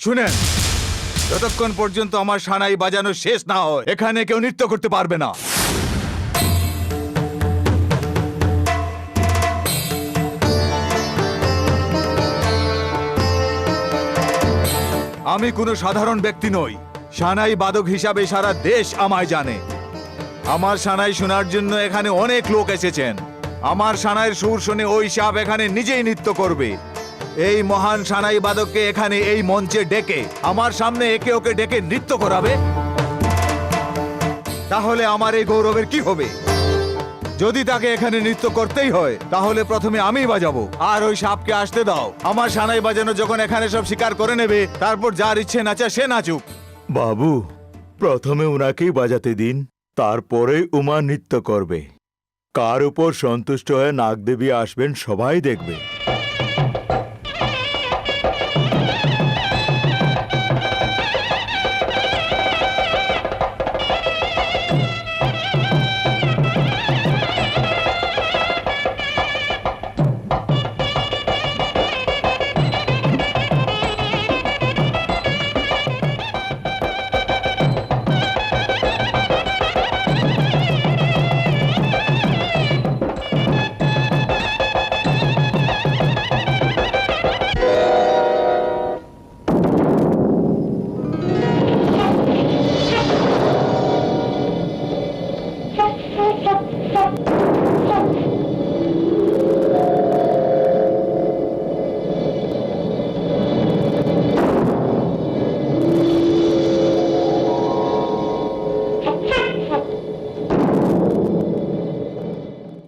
শুনেন, যতক্ষণ পর্যন্ত আমার সানাই বাজানো শেষ না হয় এখানে কেউ নৃত্য করতে পারবে না। আমি কোনো সাধারণ ব্যক্তি নই। সানাই বাদক হিসাবে সারা দেশ আমায় জানে। আমার সানাই শোনার জন্য এখানে অনেক লোক এসেছেন। আমার সানাইয়ের সুর শুনে ওই সাপ এখানে নিজেই নৃত্য করবে। এই মহান সানাই বাদককে এখানে এই মঞ্চে ডেকে আমার সামনে একে ওকে ডেকে নৃত্য করাবে, তাহলে আমার এই গৌরবের কি হবে? যদি তাকে এখানে নৃত্য করতেই হয় তাহলে প্রথমে আমিই বাজাবো, আর ওই সাপকে আসতে দাও। আমার সানাই বাজানো যখন এখানে সব স্বীকার করে নেবে, তারপর যার ইচ্ছে নাচা সে নাচুক। বাবু, প্রথমে উনাকেই বাজাতে দিন, তারপরে উমা নৃত্য করবে। কার উপর সন্তুষ্ট হয়ে নাগদেবী আসবেন সবাই দেখবে।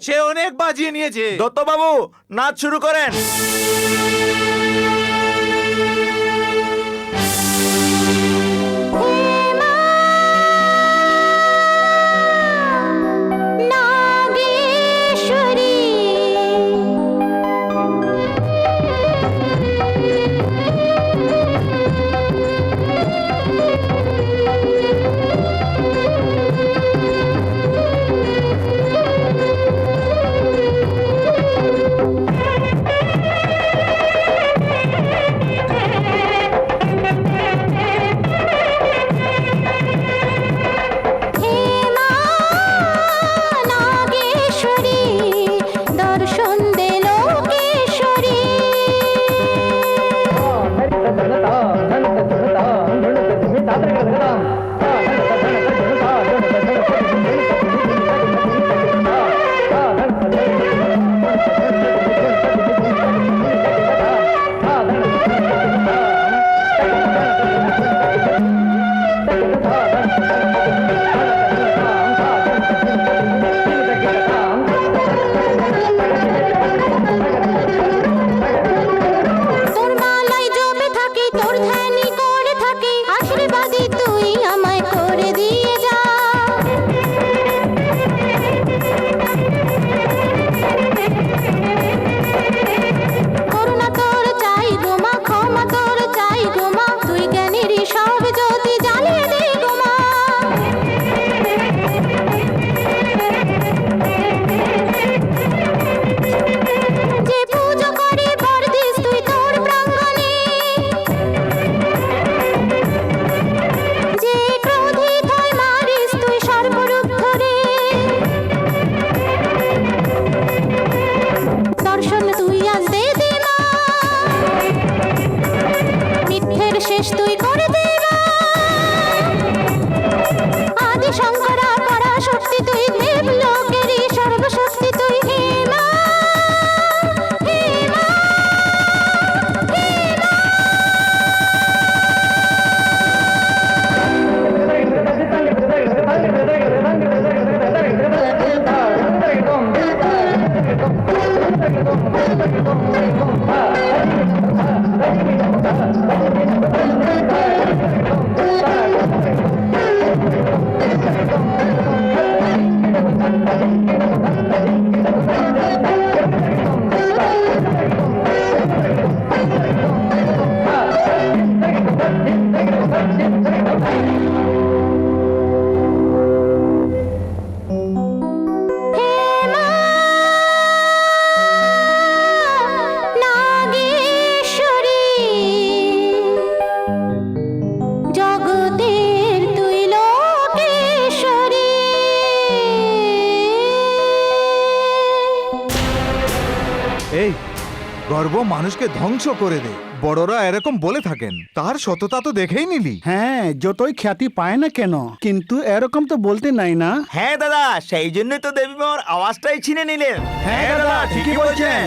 সে অনেক বাজিয়ে নিয়েছে। দত্তবাবু, নাচ শুরু করেন। গর্ব মানুষকে ধ্বংস করে দেয়, বড়রা এরকম বলে থাকেন। তার সততা তো দেখেই নিলি। হ্যাঁ, যতই খ্যাতি পায় না কেন, কিন্তু এরকম তো বলতে নাই না। হ্যাঁ দাদা, সেই জন্যই তো দেবী মার আওয়াজটাই ছিনে নিলেন। হ্যাঁ দাদা, ঠিকই বলছেন।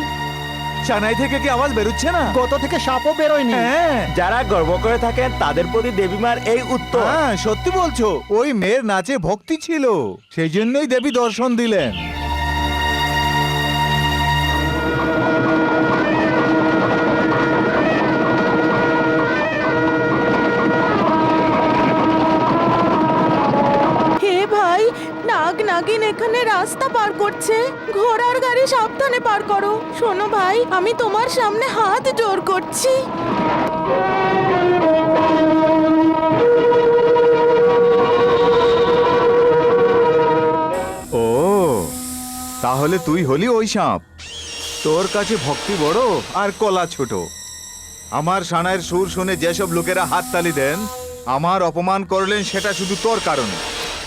সানাই থেকে কি আওয়াজ বেরোচ্ছে না? গত থেকে সাপও বেরোয়নি। হ্যাঁ যারা গর্ব করে থাকেন তাদের প্রতি দেবী মার এই উত্তর। হ্যাঁ, সত্যি বলছো। ওই মেয়ের নাচে ভক্তি ছিল, সেই জন্যই দেবী দর্শন দিলেন। হে ভাই, নাগ নাগিন এখানে রাস্তা পার করছে, ঘোড়ার গাড়ি সাবধানে পার করো। শোনো ভাই, আমি তোমার সামনে হাত জোর করছি। ও, তাহলে তুই হলি ওই সাপ। তোর কাছে ভক্তি বড় আর কলা ছোট। আমার সানাইয়ের সুর শুনে যেসব লোকেরা হাততালি দেন, আমার অপমান করলেন, সেটা শুধু তোর কারণে।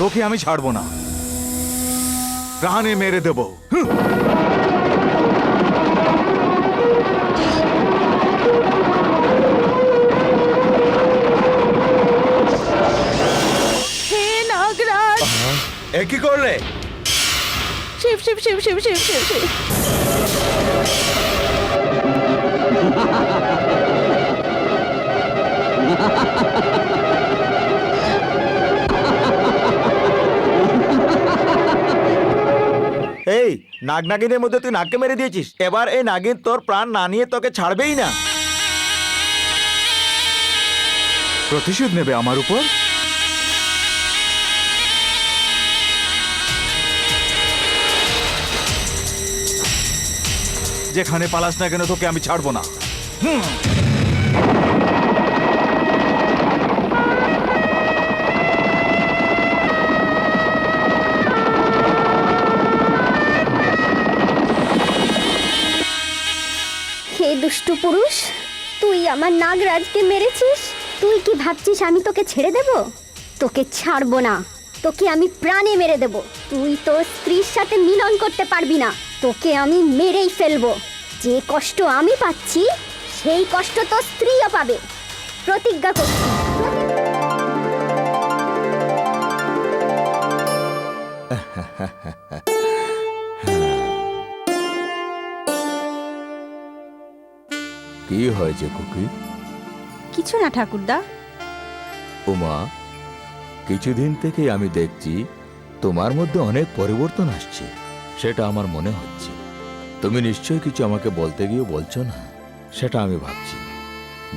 তোকে আমি ছাড়বো না, প্রাণে মেরে দেব। হে নাগরাজ, এ কি করলে? শিব শিব শিব শিব শিব শিব শিব। এই নাগ নাগিনের মধ্যে তুই নাগকে মেরে দিয়েছিস, এবার এই নাগিন তোর প্রাণ না নিয়ে তোকে ছাড়বেই না। প্রতিশোধ নেবে আমার উপর? যেখানে পালাস না কেন, তোকে আমি ছাড়বো না। হে দুষ্টু পুরুষ, তুই আমার নাগরাজকে মেরেছিস। তুই কি ভাবছিস আমি তোকে ছেড়ে দেব? তোকে ছাড়বো না, তোকে আমি প্রাণে মেরে দেব। তুই তোর স্ত্রীর সাথে মিলন করতে পারবি না, তোকে আমি মেরেই ফেলবো। যে কষ্ট আমি পাচ্ছি সেই কষ্ট তোর স্ত্রীও পাবে। প্রতিজ্ঞা করছি। কি হয়েছে খুকি? কিছু না ঠাকুরদা। উমা, কিছুদিন থেকেই আমি দেখছি তোমার মধ্যে অনেক পরিবর্তন আসছে, সেটা আমার মনে হচ্ছে। তুমি নিশ্চয়ই কিছু আমাকে বলতে গিয়ে বলছো না, সেটা আমি ভাবছি।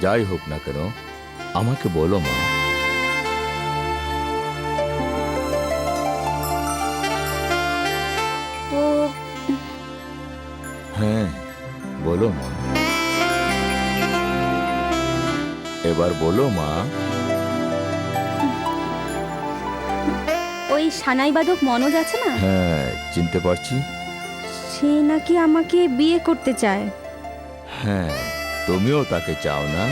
যাই হোক না কেন, আমাকে বলো মা। ও হ্যাঁ, বলো মা, এবার বলো মা। ওই সানাই বাদক মনোজ আছে না, হ্যাঁ, চিনতে পারছি। সে নাকি আমাকে বিয়ে করতে চায়। হ্যাঁ, তুমিও তাকে চাও না,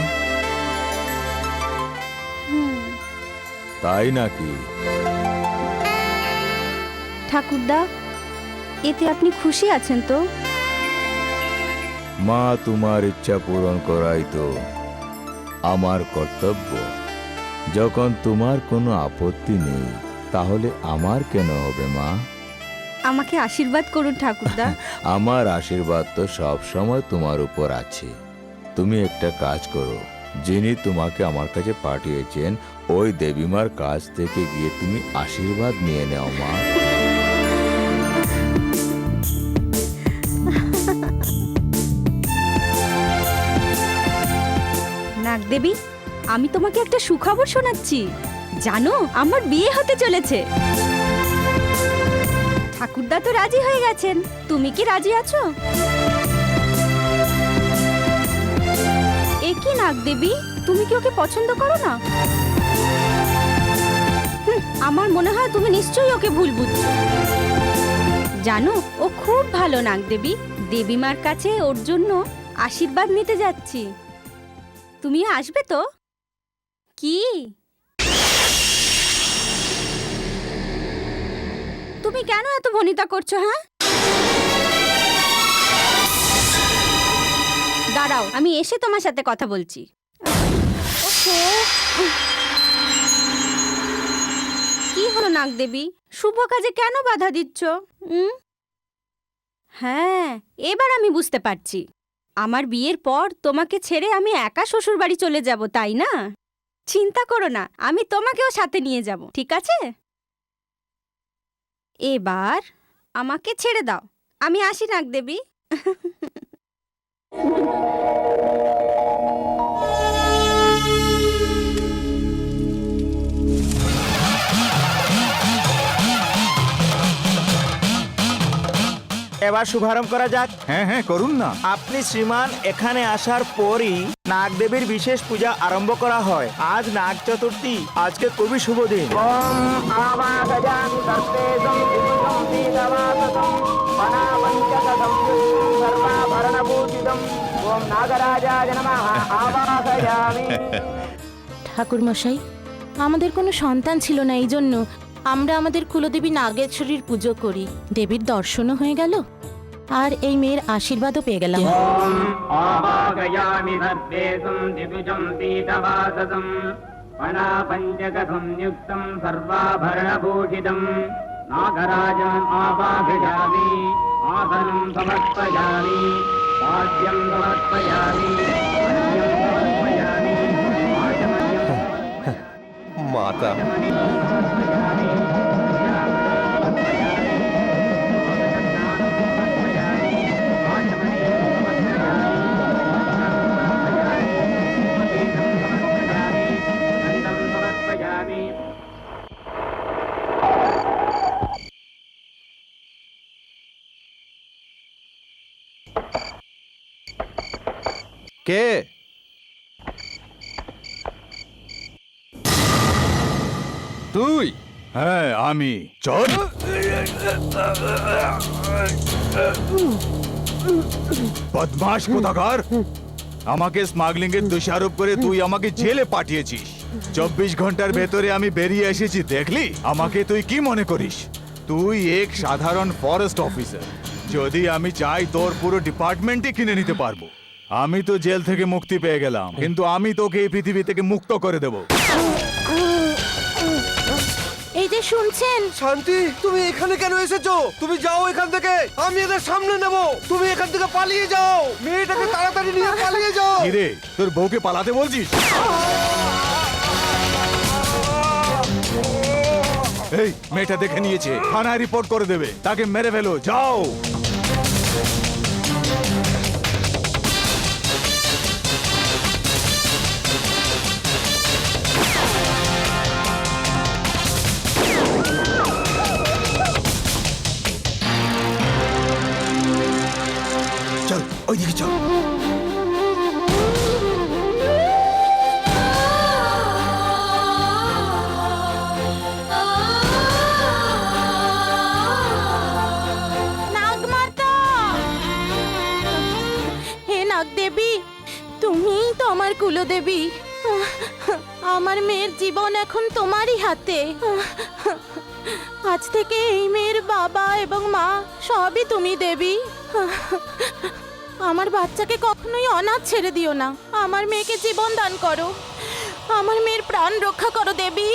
তাই নাকি? ঠাকুরদা, এতে আপনি খুশি আছেন তো? মা, তোমার ইচ্ছা পূরণ করাই তো আমার কর্তব্য। যখন তোমার কোনো আপত্তি নেই, তাহলে আমার কেন হবে মা? আমাকে আশীর্বাদ করুন ঠাকুরদা। আমার আশীর্বাদ তো সব সময় তোমার উপর আছে। তুমি একটা কাজ করো, যিনি তোমাকে আমার কাছে পাঠিয়েছেন ওই দেবীমার কাছ থেকে গিয়ে তুমি আশীর্বাদ নিয়ে নাও মা। নাগদেবী, আমি তোমাকে একটা সুখবর শোনাচ্ছি। জানো, আমার বিয়ে হতে চলেছে। ঠাকুরদা তো রাজি হয়ে গেছেন, তুমি কি রাজি আছো? এ কি নাগদেবী, তুমি কি ওকে পছন্দ করো না? আমার মনে হয় তুমি নিশ্চয়ই ওকে ভুল বুঝছো। জানো, ও খুব ভালো নাগদেবী। দেবীমার কাছে ওর জন্য আশীর্বাদ নিতে যাচ্ছি। তুমি আসবে তো? কি তুমি কেন এত ভনিতা করছো? হ্যাঁ, দাঁড়াও, আমি এসে তোমার সাথে কথা বলছি। কি হলো নাগদেবী, শুভ কাজে কেন বাধা দিচ্ছ? হ্যাঁ, এবার আমি বুঝতে পারছি। আমার বিয়ের পর তোমাকে ছেড়ে আমি একা শ্বশুর বাড়ি চলে যাব, তাই না? চিন্তা করো না, আমি তোমাকেও সাথে নিয়ে যাব, ঠিক আছে? এবার আমাকে ছেড়ে দাও, আমি আসি নাগদেবী। এবার শুভারম্ভ করা যাক। হ্যাঁ হ্যাঁ, করুন না। আপনি শ্রীমান এখানে আসার পরই নাগদেবীর বিশেষ পূজা আরম্ভ করা হয়। আজ নাগ চতুর্থী, আজকে খুবই শুভ দিন। ঠাকুর মশাই, আমাদের কোনো সন্তান ছিল না, এই জন্য আমরা আমাদের কুলদেবী নাগেশ্বরীর পুজো করি। দেবীর দর্শনও হয়ে গেল আর এই মেয়ের আশীর্বাদও পেয়ে গেলাম। आवाहयामि सर्वेषं दिविजं पीतवाससं वनापञ्चकथं युक्तं सर्वाभरणभूषितं नागराजम् आवाहयामि आसनं समर्पयामि वाद्यं समर्पयामि अर्घ्यं समर्पयामि आचमनीयं माता কে? তুই? হ্যাঁ আমি। চল। বদমাশ কোথাকার, আমাকে স্মাগলিং এর দোষারোপ করে তুই আমাকে জেলে পাঠিয়েছিস। 24 ঘন্টার ভেতরে আমি বেরিয়ে এসেছি, দেখলি? আমাকে তুই কি মনে করিস? তুই এক সাধারণ ফরেস্ট অফিসার। যদি আমি চাই তোর পুরো ডিপার্টমেন্টই কিনে নিতে পারবো। আমি তো জেল থেকে মুক্তি পেয়ে গেলাম, কিন্তু আমি তোকে এই পৃথিবী থেকে মুক্ত করে দেব। এই যে শুনছেন, শান্তি, তুমি এখানে কেন এসেছো? তুমি যাও এখান থেকে, আমি এদের সামনে নেব। তুমি এখান থেকে পালিয়ে যাও, মেয়েটাকে তাড়াতাড়ি নিয়ে পালিয়ে যাও। কি রে, তোর বউকে পালাতে বলছিস? এই মেয়েটা দেখে নিয়েছে, থানায় রিপোর্ট করে দেবে। তাকে মেরে ফেলো, যাও। চল, ওইদিকে চল। নাগমাতা! হে নাগদেবী, তুমিই তো আমার কুলদেবী। আমার মেয়ের জীবন এখন তোমারই হাতে। আজ থেকে এই মেয়ের বাবা এবং মা সবই তুমি দেবী। আমার বাচ্চাকে কখনোই অনাথ ছেড়ে দিও না। আমার মেয়েকে জীবন দান করো, আমার মেয়ের প্রাণ রক্ষা করো দেবী।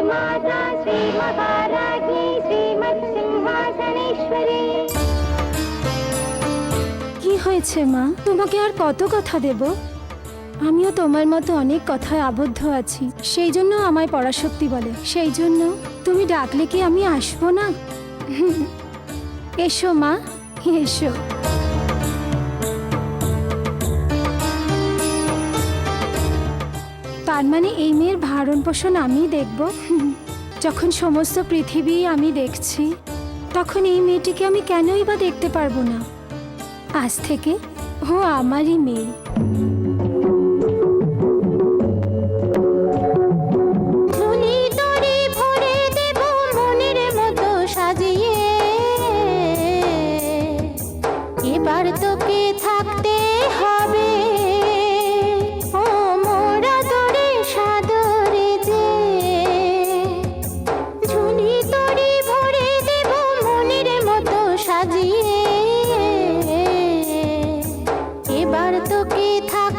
माता श्री महाराज्ञी श्रीमत्सिंहासनेश्वरी। কি হয়েছে মা? তোমাকে আর কত কথা দেব? আমিও তোমার মতো অনেক কথায় আবদ্ধ আছি, সেই জন্য আমায় পরাশক্তি বলে। সেই জন্য তুমি ডাকলে কি আমি আসবো না? এসো মা, এসো। তার মানে এই মেয়ের ভারণ পোষণ আমি দেখব? যখন সমস্ত পৃথিবী আমি দেখছি, তখন এই মেয়েটিকে আমি কেনই বা দেখতে পারবো না? আজ থেকে ও আমারই মেয়ে। ঝুলি তোরে ভরে দেব মনের মতো সাজিয়ে, এবার তোকে থাকতে হবে ও মোরা তোরে সাদরে যে। ঝুলি তোরে ভরে দেব মনের মতো সাজিয়ে, এবার তোকে থাক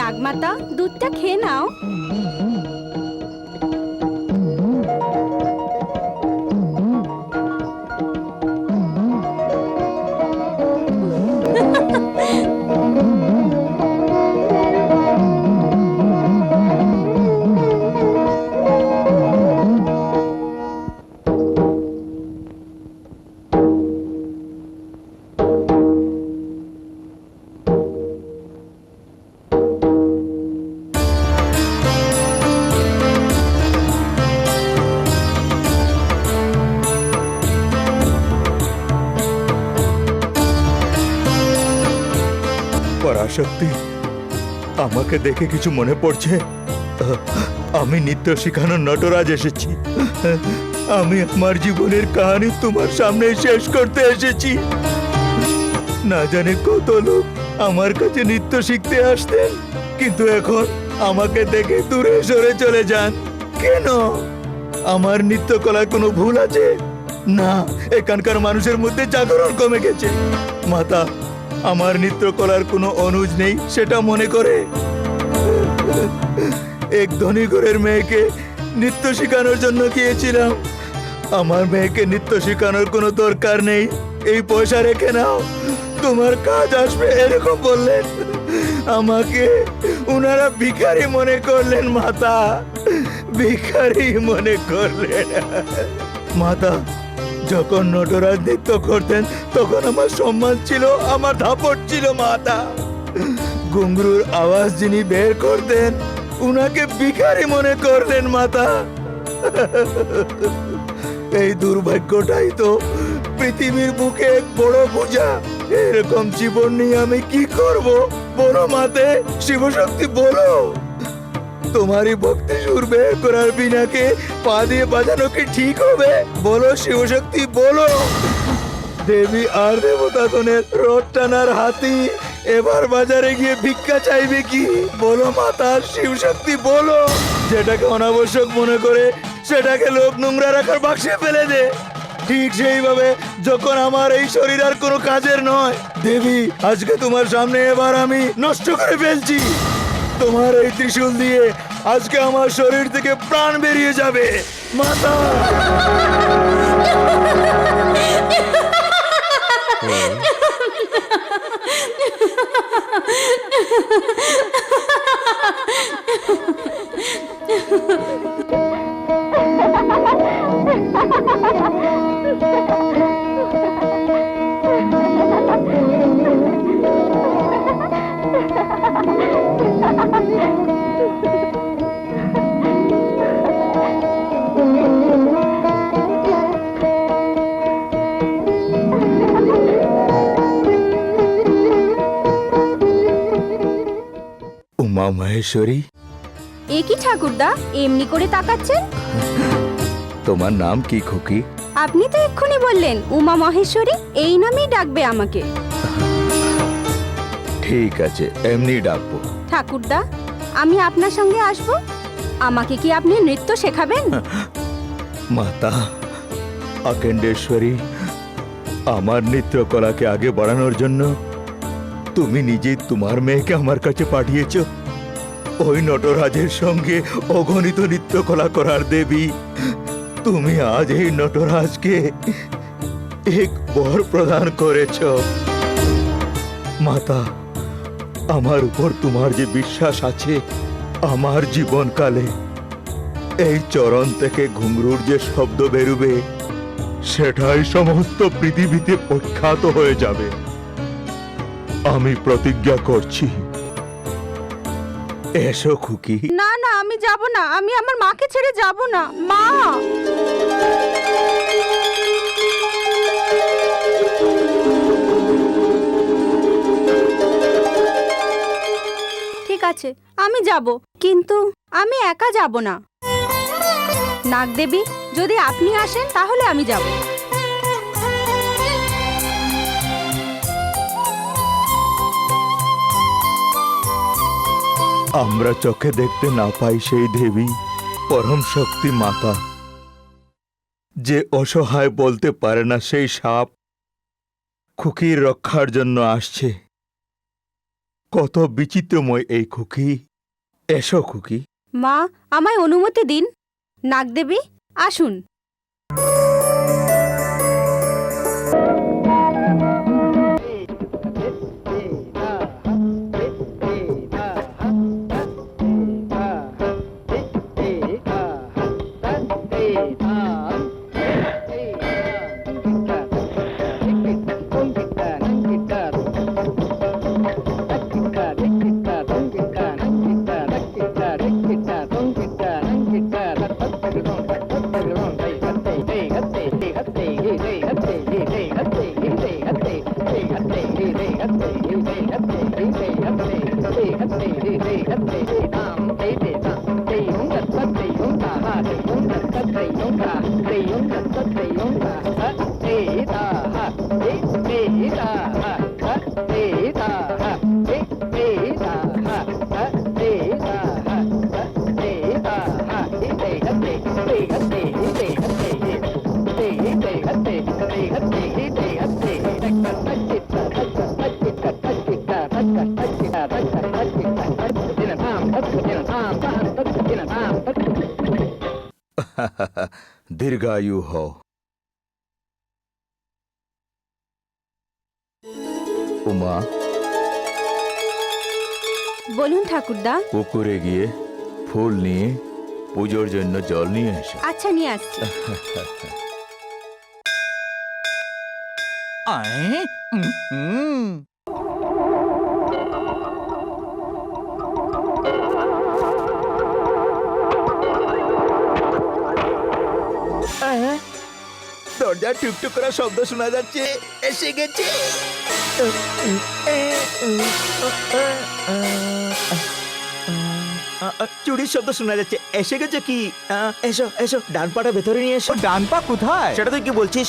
নাগমাতা, দুধটা খেয়ে নাও। পরাশক্তি, আমাকে দেখে কিছু মনে পড়ছে? আমি নৃত্য শেখানোর নটরাজ এসেছি। আমি আমার জীবনের কাহিনী তোমার সামনে শেষ করতে এসেছি। না জানি কত লোক আমার কাছে নৃত্য শিখতে আসতেন, কিন্তু এখন আমাকে দেখে দূরে সরে চলে যান। কেন? আমার নৃত্য কলায় কোনো ভুল আছে? না, এখানকার মানুষের মধ্যে জাগরণ কমে গেছে। মাতা, আমার নৃত্য কলার কোনো অনুজ নেই সেটা মনে করে এক ধনী ঘরের মেয়েকে নৃত্য শেখানোর জন্য গিয়েছিলাম। আমার মেয়েকে নৃত্য শেখানোর কোনো দরকার নেই, এই পয়সা রেখে নাও, তোমার কাজ আসবে, এরকম বললেন। আমাকে উনারা ভিখারি মনে করলেন মাতা, ভিখারি মনে করলেন। মাতা, যখন নটরাজ নৃত্য করতেন তখন আমার সম্মান ছিল, আমার দাপট ছিল মাতা। ঘুঙরুর আওয়াজ যিনি বের করতেন উনাকে ভিখারি মনে করলেন মাতা। এই দুর্ভাগ্যটাই তো পৃথিবীর বুকে এক বড় বোঝা। এরকম জীবন নিয়ে আমি কি করব? বলো মাতে, শিবশক্তি বলো। তোমারই ভক্তি সুর বের করার বিনাকে পা দিয়ে বাজানো কি ঠিক হবে? বলো শিবশক্তি, বলো। দেবী আর দেবতাগণের রথ টানার হাতি এবার বাজারে গিয়ে ভিক্ষা চাইবে কি? বলো মাতা, শিবশক্তি বলো। যেটাকে অনাবশ্যক মনে করে সেটাকে লোক নোংরা রাখার বাক্সে ফেলে দে। ঠিক সেইভাবে যখন আমার এই শরীর আর কোনো কাজের নয়, দেবী আজকে তোমার সামনে এবার আমি নষ্ট করে ফেলছি। তোমার এই ত্রিশূল দিয়ে আজকে আমার শরীর থেকে প্রাণ বেরিয়ে যাবে মাতা। উমা মহেশ্বরী, এ কি ঠাকুরদা, এমনি করে তাকাচ্ছেন? তোমার নাম কি খুকি? আপনি তো এক্ষুনি বললেন উমা মহেশ্বরী, এই নামেই ডাকবে আমাকে। ঠিক আছে, এমনি ডাকবো। ঠাকুরদা, আমি আপনার সঙ্গে আসব? আমাকে কি আপনি নৃত্য শেখাবেন? মাতা অখণ্ডেশ্বরী, আমার নৃত্যকলাকে আগে বাড়ানোর জন্য তুমি নিজেই তোমার মেয়েকে আমার কাছে পাঠিয়েছ। ওই নটরাজের সঙ্গে অগণিত নৃত্যকলা করার দেবী তুমি আজ এই নটরাজকে এক বর প্রদান করেছ। মাতা, আমার উপর তোমার যে বিশ্বাস আছে, আমার জীবনকালে এই চরণ থেকে ঘুঙরুর যে শব্দ বেরুবে সেটাই সমস্ত পৃথিবীতে প্রখ্যাত হয়ে যাবে। আমি প্রতিজ্ঞা করছি। এসো খুকি। না না, আমি যাব না, আমি আমার মাকে ছেড়ে যাব না। মা, ঠিক আছে আমি যাব, কিন্তু আমি একা যাব না। নাগদেবী, যদি আপনি আসেন তাহলে আমি যাব। আমরা চোখে দেখতে না পাই সেই দেবী পরম শক্তি মাতা, যে অসহায় বলতে পারে না সেই সাপ খুকির রক্ষার জন্য আসছে। কত বিচিত্রময় এই খুকি। এসো খুকি। মা, আমায় অনুমতি দিন। নাগদেবী, আসুন। দীর্ঘায়ু হও। উমা, বলুন ঠাকুরদা। পুকুরে গিয়ে ফুল নিয়ে পুজোর জন্য জল নিয়ে এসো। আচ্ছা, নিয়ে আসছি। দরজা টুকটুক করার শব্দ শোনা যাচ্ছে। এসে গেছে। চুরির শব্দ শোনা যাচ্ছে। এসে গেছে কি? এসো এসো, ডান পাটা ভেতরে নিয়ে এসো। ডান পা কোথায়? সেটা তুই কি বলছিস?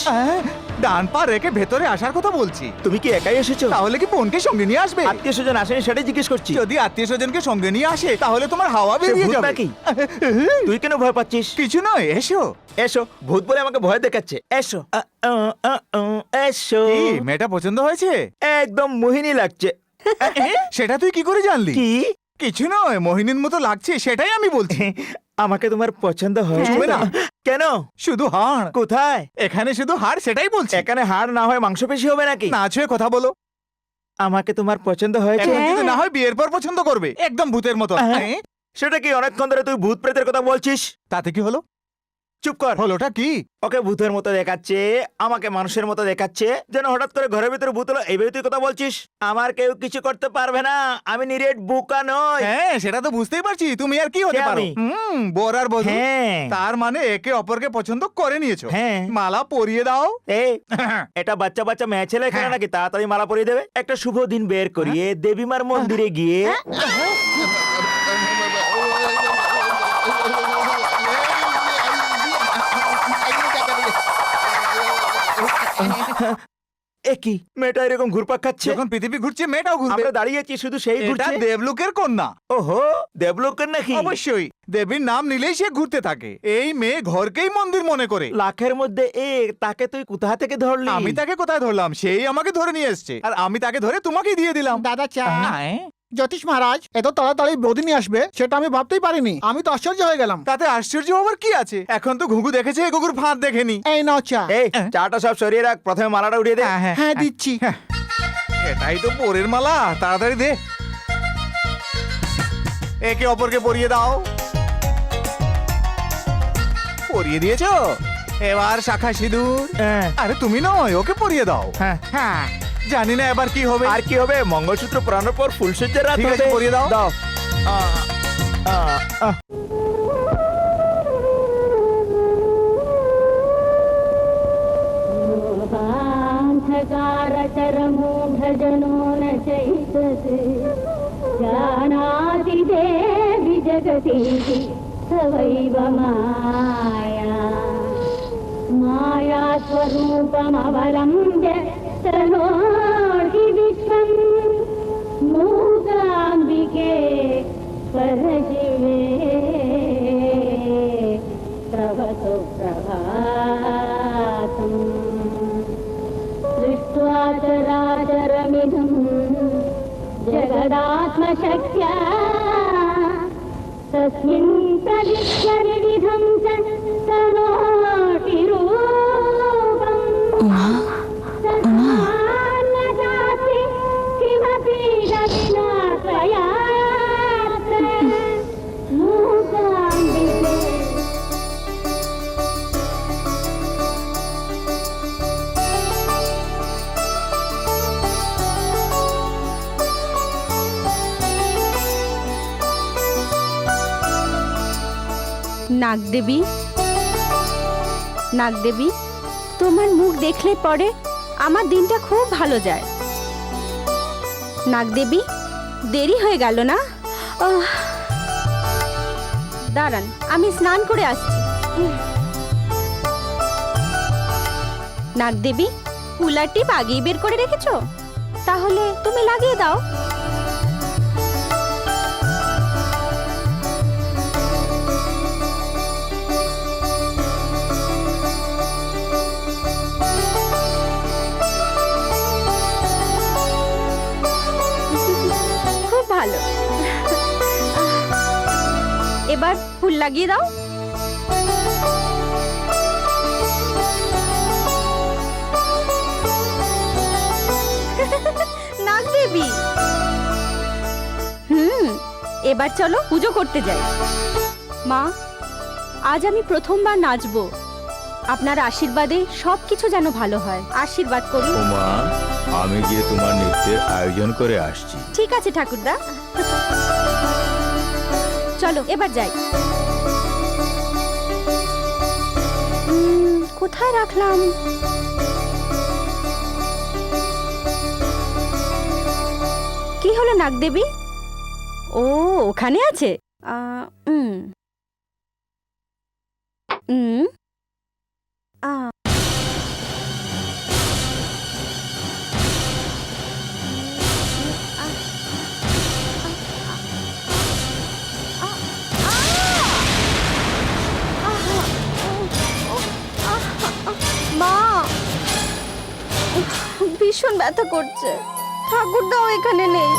ডান পা রেখে ভেতরে আসার কথা বলছি। তুমি কি একাই এসেছো? তাহলে কি বোনকে সঙ্গে নিয়ে আসবে? আত্মীয় স্বজন আসেনি সেটাই জিজ্ঞেস করছি। যদি আত্মীয় স্বজনকে সঙ্গে নিয়ে আসে তাহলে তোমার হাওয়া বেরিয়ে ভূত যাবে। নাকি? তুই কেন ভয় পাচ্ছিস? কিছু নয়, এসো। এসো, ভূত বলে আমাকে ভয় দেখাচ্ছে। এসো এসো। কি মেয়েটা পছন্দ হয়েছে? একদম মোহিনী লাগছে। সেটা তুই কি করে জানলি? কি? কিছু নয়, মোহিনীর মতো লাগছে সেটাই আমি বলছি। আমাকে তোমার পছন্দ হয়েছে? ছুঁবে না। কেন? শুধু হাড়। কোথায়? এখানে শুধু হাড়, সেটাই বলছি। এখানে হাড় না হয় মাংসপেশি হবে নাকি? না ছুঁয়ে কথা বলো। আমাকে তোমার পছন্দ হয়েছে? এখন যদি না হয় বিয়ের পর পছন্দ করবে, একদম ভূতের মতো। হ্যাঁ। সেটা কি অনেকক্ষণ ধরে তুই ভূত প্রেতের কথা বলছিস? তাতে কি হলো? চুপ কর। হলোটা কি? ওকে ভূতের মতো দেখাচ্ছে, আমাকে মানুষের মতো দেখাচ্ছে, যেন হঠাৎ করে ঘরের ভিতরে ভূত হলো এইভাবে তুই কথা বলছিস। আমার কেউ কিছু করতে পারবে না, আমি নিরেট বোকা নই। হ্যাঁ, সেটা তো বুঝতেই পারছি। তুমি আর কি হতে কে পারো? আমি? বর আর বধূ। হ্যাঁ। তার মানে একে অপরকে পছন্দ করে নিয়েছো। হ্যাঁ। মালা পরিয়ে দাও। এই, এটা বাচ্চা বাচ্চা মেয়ে ছেলে এখানে নাকি তাড়াতাড়ি মালা পরিয়ে দেবে? একটা শুভ দিন বের করিয়ে দেবীমার মন্দিরে গিয়ে একই মেয়েটা এরকম ঘুরপাক খাচ্ছে। যখন পৃথিবী ঘুরছে মেয়েটাও ঘুরবে। আমরা দাঁড়িয়েছি শুধু সেই এটা ঘুরছে। দেবলোকের কন্যা। ওহো, দেবলোকের নাকি? অবশ্যই, দেবীর নাম নিলেই সে ঘুরতে থাকে। এই মেয়ে ঘরকেই মন্দির মনে করে। লাখের মধ্যে এক, তাকে তুই কোথা থেকে ধরলি? আমি তাকে কোথায় ধরলাম? সেই আমাকে ধরে নিয়ে এসছে, আর আমি তাকে ধরে তোমাকেই দিয়ে দিলাম। দাদা চা। হ্যাঁ? জ্যোতিষ মহারাজ এত তাড়াতাড়ি বৌদি নিয়ে আসবে সেটা আমি ভাবতেই পারিনি। আমি তো আশ্চর্য হয়ে গেলাম। তাতে আশ্চর্য হবার কি আছে? এখন তো ঘুঘু দেখেছে, ঘুঘুর ফাঁদ দেখেনি। এই নাও চা। এই চাটা সব সরিয়ে রাখ, প্রথমে মালাটা উঠিয়ে দে। হ্যাঁ দিচ্ছি। এটাই তো পরের মালা, তাড়াতাড়ি দে। একে অপরকে পরিয়ে দাও। পরিয়ে দিয়েছো? এবার শাখা সিঁদুর। আরে তুমি নয়, ওকে পরিয়ে দাও। হ্যাঁ, জানি না এবার কি হবে। আর কি হবে? মঙ্গলসূত্র পরানোর পর ফুলসজ্জার রাত ঠিক আছে, হবে। পরিয়ে দাও। দাও। भजनो न चैतते जानाति देवि जगति सवैव माया माया स्वरूपमवलम्ब्य तनोति विश्वं मूकाम्बिके शिवे तव सुप्रभातम् दृष्ट्वा चराचरमिदं जगदात्मशक्त्या तस्मिन् प्रविश्य विविधं च तनोति रूपम् न जाति किमपि विनाशयात् मूकाम्बिके নাগদেবী, নাগদেবী, তোমার মুখ দেখলে পরে আমার দিনটা খুব ভালো যায়। নাগদেবী, দেরি হয়ে গেল না? দাঁড়ান, আমি স্নান করে আসছি। নাগদেবী, কুলার টিপ আগেই বের করে রেখেছো? তাহলে তুমি লাগিয়ে দাও। ভালো, এবার ফুল লাগিয়ে দাও। নাগদেবী, এবার চলো পুজো করতে যাই। মা, আজ আমি প্রথমবার নাচবো। আপনার আশীর্বাদে সবকিছু যেন ভালো হয়, আশীর্বাদ করুন। উমা, আমি গিয়ে তোমার নৃত্যের আয়োজন করে আসছি। ঠিক আছে ঠাকুরদা, চলো এবার যাই। কোথায় রাখলাম? কি হলো নাগদেবী? ও, ওখানে আছে। মা, ভীষণ ব্যথা করছে। ঠাকুরদাও এখানে নেই।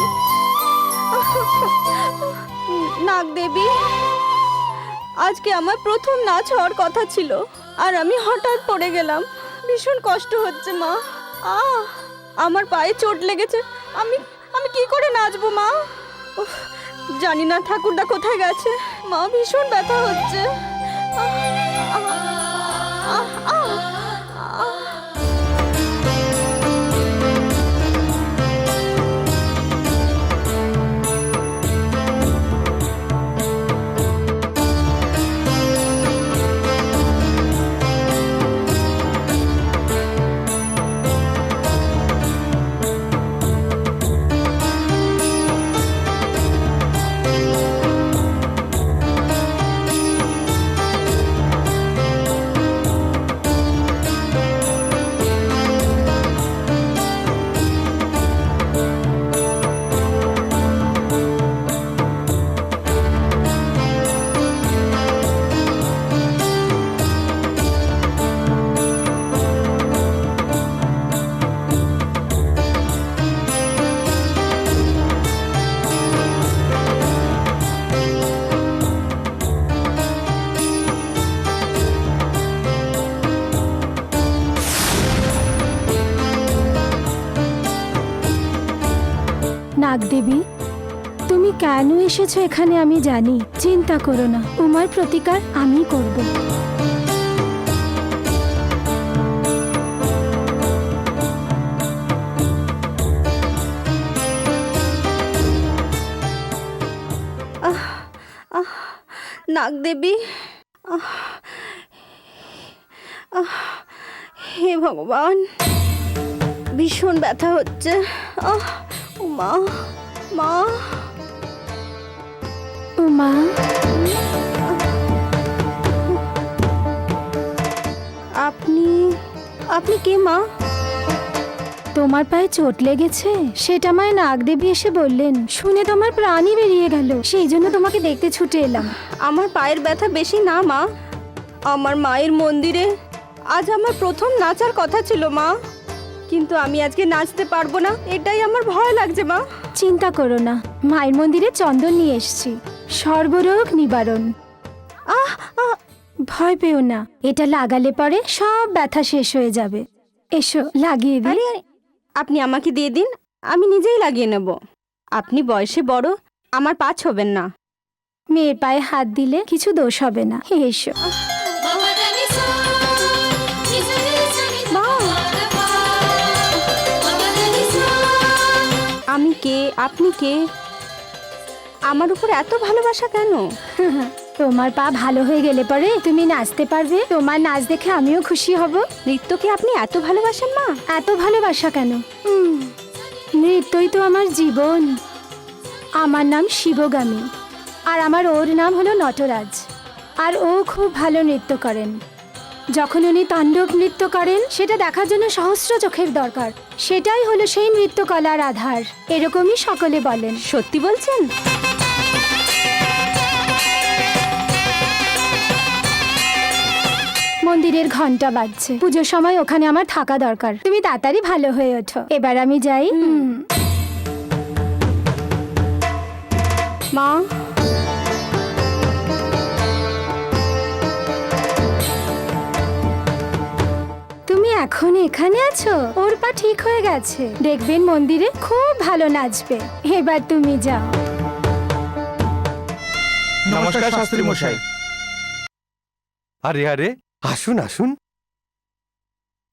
নাগদেবী, আজকে আমার প্রথম নাচ হওয়ার কথা ছিল, আর আমি হঠাৎ পড়ে গেলাম। ভীষণ কষ্ট হচ্ছে মা। আমার পায়ে চোট লেগেছে। আমি কি করে নাচবো মা? জানি না ঠাকুরদা কোথায় গেছে। মা, ভীষণ ব্যথা হচ্ছে। নাগদেবী, তুমি কেন এসেছো এখানে আমি জানি। চিন্তা করো না, উমার প্রতিকার আমি করব। নাগদেবী, হে ভগবান, ভীষণ ব্যথা হচ্ছে। মা, মা, উমা, আপনি কে মা? তোমার পায়ে চোট লেগেছে সেটা আমায় নাগদেবী এসে বললেন, শুনে তোমার প্রাণই বেরিয়ে গেল। সেই জন্য তোমাকে দেখতে ছুটে এলাম। আমার পায়ের ব্যথা বেশি না মা। আমার মায়ের মন্দিরে আজ আমার প্রথম নাচার কথা ছিল মা, কিন্তু আমি আজকে নাচতে পারবো না, এটাই আমার ভয় লাগছে মা। চিন্তা করো না, মায়ের মন্দিরে চন্দন নিয়ে এসেছি, সর্বরোগ নিবারণ। ভয় পেও না, এটা লাগালে পরে সব ব্যথা শেষ হয়ে যাবে। এসো লাগিয়ে দিই। আরে আপনি আমাকে দিয়ে দিন, আমি নিজেই লাগিয়ে নেব। আপনি বয়সে বড়, আমার পা ছবেন না। মেয়ের পায়ে হাত দিলে কিছু দোষ হবে না। এসো। মা, আমি কে, আপনি কে, আমার উপর এত ভালোবাসা কেন? তোমার পা ভালো হয়ে গেলে পরে তুমি নাচতে পারবে। তোমার নাচ দেখে আমিও খুশি হব। নৃত্যকে আপনি এত ভালোবাসেন মা? এত ভালোবাসা কেন? নৃত্যই তো আমার জীবন। আমার নাম শিবগামী, আর আমার ওর নাম হলো নটরাজ। আর ও খুব ভালো নৃত্য করেন। যখন উনি তাণ্ডব নৃত্য করেন সেটা দেখার জন্য সহস্র চোখের দরকার। সেটাই হলো সেই নৃত্যকলার আধার, এরকমই সকলে বলেন। সত্যি বলছেন? মন্দিরের ঘন্টা বাজছে, পুজোর সময় ওখানে আমার থাকা দরকার। তুমি তাড়াতাড়ি ভালো হয়ে ওঠো। এবার আমি যাই। মা, তুমি এখন এখানে আছো? ওর পা ঠিক হয়ে গেছে, দেখবেন মন্দিরে খুব ভালো নাচবে। এবার তুমি যাও। নমস্কার শাস্ত্রী মশাই। আরে আরে, আসুন আসুন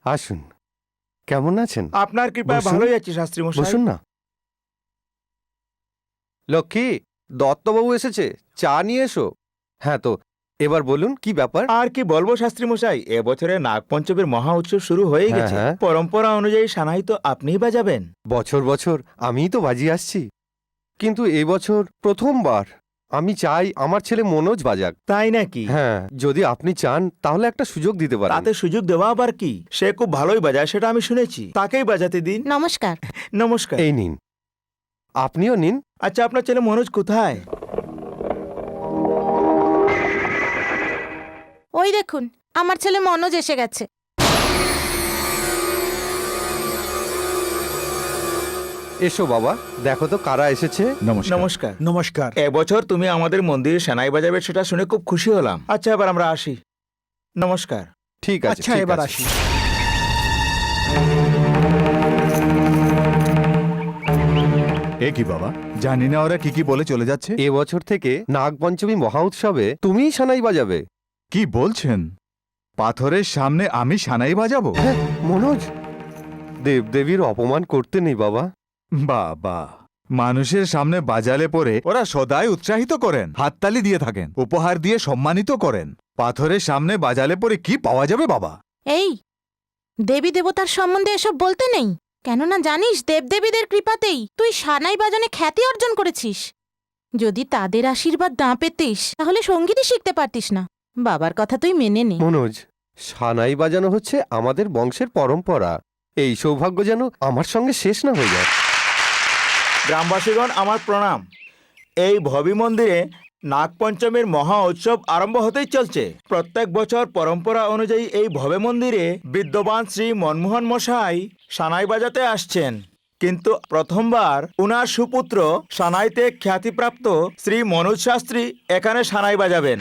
আসুন। কেমন আছেন? আপনার কৃপায় বসুন। ভালোই আছি শাস্ত্রী মশাই। বসুন না। লক্ষ্মী, দত্তবাবু এসেছে, চা নিয়ে এসো। হ্যাঁ, তো এবার বলুন কি ব্যাপার? আর কি বলবো শাস্ত্রী মশাই, এবছরে নাগপঞ্চমীর মহা উৎসব শুরু হয়ে হ্যাঁ, গেছে। হ্যাঁ। পরম্পরা অনুযায়ী সানাই তো আপনিই বাজাবেন। বছর বছর আমিই তো বাজিয়ে আসছি, কিন্তু এবছর প্রথমবার আমি চাই আমার ছেলে মনোজ বাজাক। তাই নাকি? হ্যাঁ, যদি আপনি চান তাহলে একটা সুযোগ দিতে পারেন। তাতে সুযোগ দেওয়া আবার কি? সে খুব ভালোই বাজায়, সেটা আমি শুনেছি। তাকেই বাজাতে দিন। নমস্কার। নমস্কার। এই নিন, আপনিও নিন। আচ্ছা, আপনার ছেলে মনোজ কোথায়? ওই দেখুন, আমার ছেলে মনোজ এসে গেছে। এসো বাবা, দেখো তো কারা এসেছে। নমস্কার। নমস্কার। এবছর তুমি আমাদের মন্দিরে সানাই বাজাবে সেটা শুনে খুব খুশি হলাম। আচ্ছা, এবার আমরা আসি। নমস্কার। ঠিক আছে, আচ্ছা, ঠিক এবার আছে। আসি। এ কি বাবা, জানি না ওরা কি কি বলে চলে যাচ্ছে। এবছর থেকে নাগপঞ্চমী মহা উৎসবে তুমিই সানাই বাজাবে। কি বলছেন? পাথরের সামনে আমি সানাই বাজাবো? হ্যাঁ, মনোজ, দেবদেবীর অপমান করতে নেই বাবা। বাবা, মানুষের সামনে বাজালে পরে ওরা সদাই উৎসাহিত করেন, হাততালি দিয়ে থাকেন, উপহার দিয়ে সম্মানিত করেন। পাথরের সামনে বাজালে পরে কি পাওয়া যাবে বাবা? এই, দেবী দেবতার সম্বন্ধে এসব বলতে নেই। কেননা জানিস, দেবদেবীদের কৃপাতেই তুই সানাই বাজানে খ্যাতি অর্জন করেছিস। যদি তাদের আশীর্বাদ না পেতিস তাহলে সঙ্গীতই শিখতে পারতিস না। বাবার কথা তুই মেনে নে। মনোজ, সানাই বাজানো হচ্ছে আমাদের বংশের পরম্পরা। এই সৌভাগ্য যেন আমার সঙ্গে শেষ না হয়ে যায়। গ্রামবাসীগণ, আমার প্রণাম। এই ভবি মন্দিরে নাগপঞ্চমীর মহা উৎসব আরম্ভ হতেই চলছে। প্রত্যেক বছর পরম্পরা অনুযায়ী এই ভবে মন্দিরে বিদ্যমান শ্রী মনমোহন মশাই সানাই বাজাতে আসছেন, কিন্তু প্রথমবার উনার সুপুত্র সানাইতে খ্যাতিপ্রাপ্ত শ্রী মনোজ শাস্ত্রী এখানে সানাই বাজাবেন।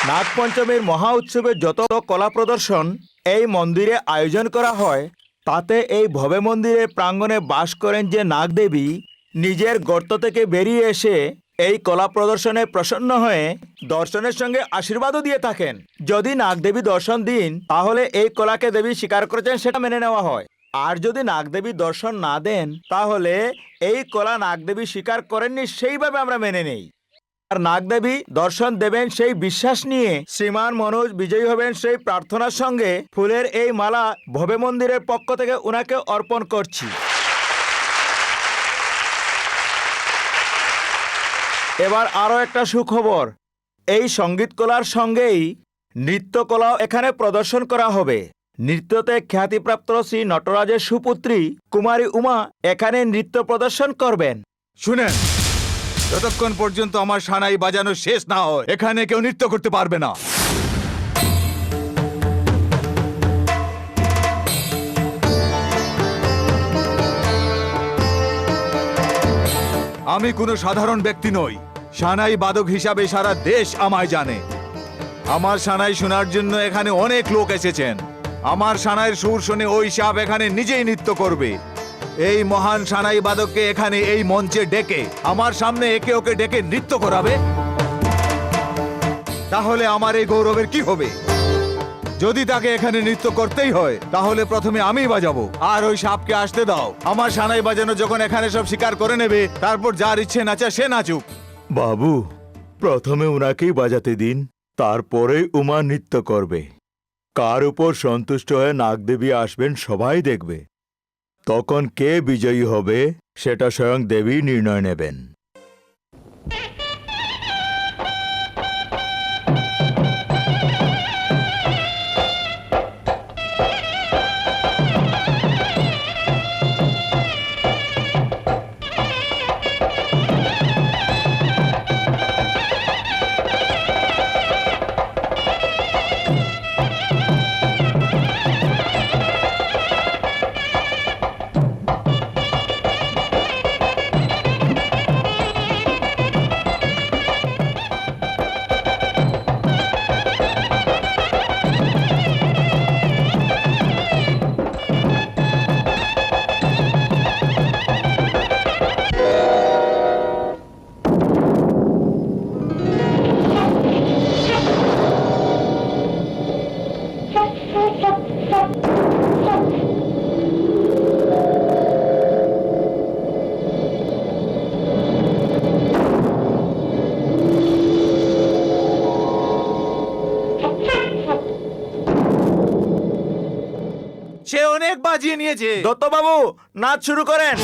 নাগপঞ্চমীর মহা উৎসবের যত কলা প্রদর্শন এই মন্দিরে আয়োজন করা হয়, তাতে এই ভবে মন্দিরে প্রাঙ্গণে বাস করেন যে নাগদেবী, নিজের গর্ত থেকে বেরিয়ে এসে এই কলা প্রদর্শনে প্রসন্ন হয়ে দর্শনের সঙ্গে আশীর্বাদও দিয়ে থাকেন। যদি নাগদেবী দর্শন দিন তাহলে এই কলাকে দেবী স্বীকার করেছেন সেটা মেনে নেওয়া হয়, আর যদি নাগদেবী দর্শন না দেন তাহলে এই কলা নাগদেবী স্বীকার করেননি সেইভাবে আমরা মেনে নেই। আর নাগদেবী দর্শন দেবেন সেই বিশ্বাস নিয়ে শ্রীমান মনোজ বিজয়ী হবেন সেই প্রার্থনার সঙ্গে ফুলের এই মালা ভবে মন্দিরের পক্ষ থেকে উনাকে অর্পণ করছি। এবার আরও একটা সুখবর, এই সঙ্গীত কলার সঙ্গেই নৃত্যকলাও এখানে প্রদর্শন করা হবে। নৃত্যতে খ্যাতিপ্রাপ্ত শ্রী নটরাজের সুপুত্রী কুমারী উমা এখানে নৃত্য প্রদর্শন করবেন। শুনেন, যতক্ষণ পর্যন্ত আমার সানাই বাজানো শেষ না হয় এখানে কেউ নৃত্য করতে পারবে না। আমি কোনো সাধারণ ব্যক্তি নই। সানাই বাদক হিসাবে সারা দেশ আমায় জানে। আমার সানাই শোনার জন্য এখানে অনেক লোক এসেছেন। আমার সানাইয়ের সুর শুনে ওই সাপ এখানে নিজেই নৃত্য করবে। এই মহান সানাই বাদককে এখানে এই মঞ্চে ডেকে আমার সামনে একে ওকে ডেকে নৃত্য করাবে, তাহলে আমার এই গৌরবের কি হবে? যদি তাকে এখানে নৃত্য করতেই হয় তাহলে প্রথমে আমিই বাজাবো, আর ওই সাপকে আসতে দাও। আমার সানাই বাজানো যখন এখানে সব স্বীকার করে নেবে, তারপর যার ইচ্ছে নাচা সে নাচুক। বাবু, প্রথমে উনাকেই বাজাতে দিন, তারপরেই উমা নৃত্য করবে। কার উপর সন্তুষ্ট হয়ে নাগদেবী আসবেন সবাই দেখবে। তখন কে বিজয়ী হবে সেটা স্বয়ং দেবী নির্ণয় নেবেন। সে অনেক বাজিয়ে নিয়েছে। দত্তবাবু, নাচ শুরু করেন।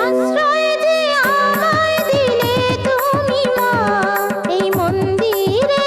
আশ্রয় যে আমায় দিলে তুমি মা, এই মন্দিরে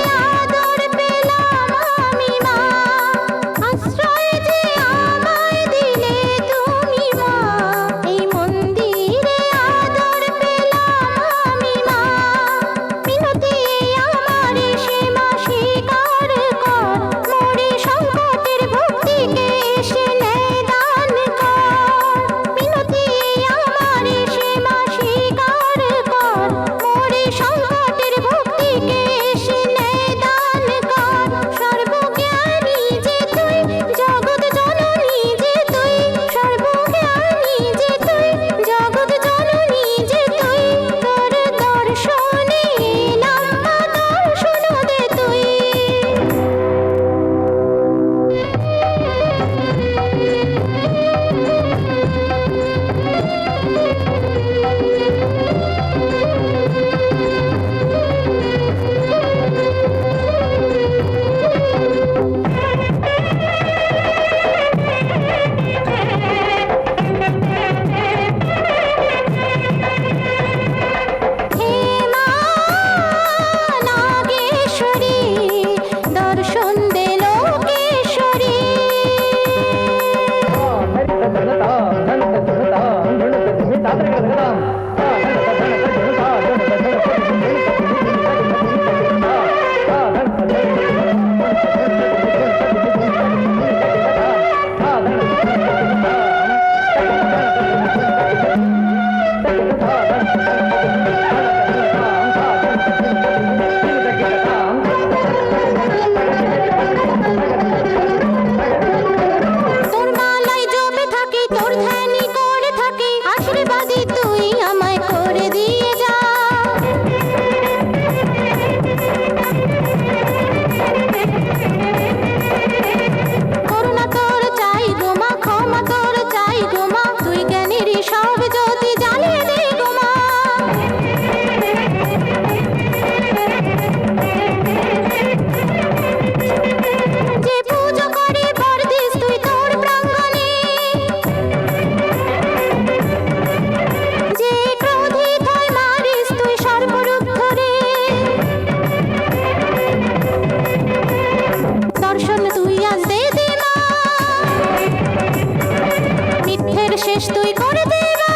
শেষ তুই করে দেবা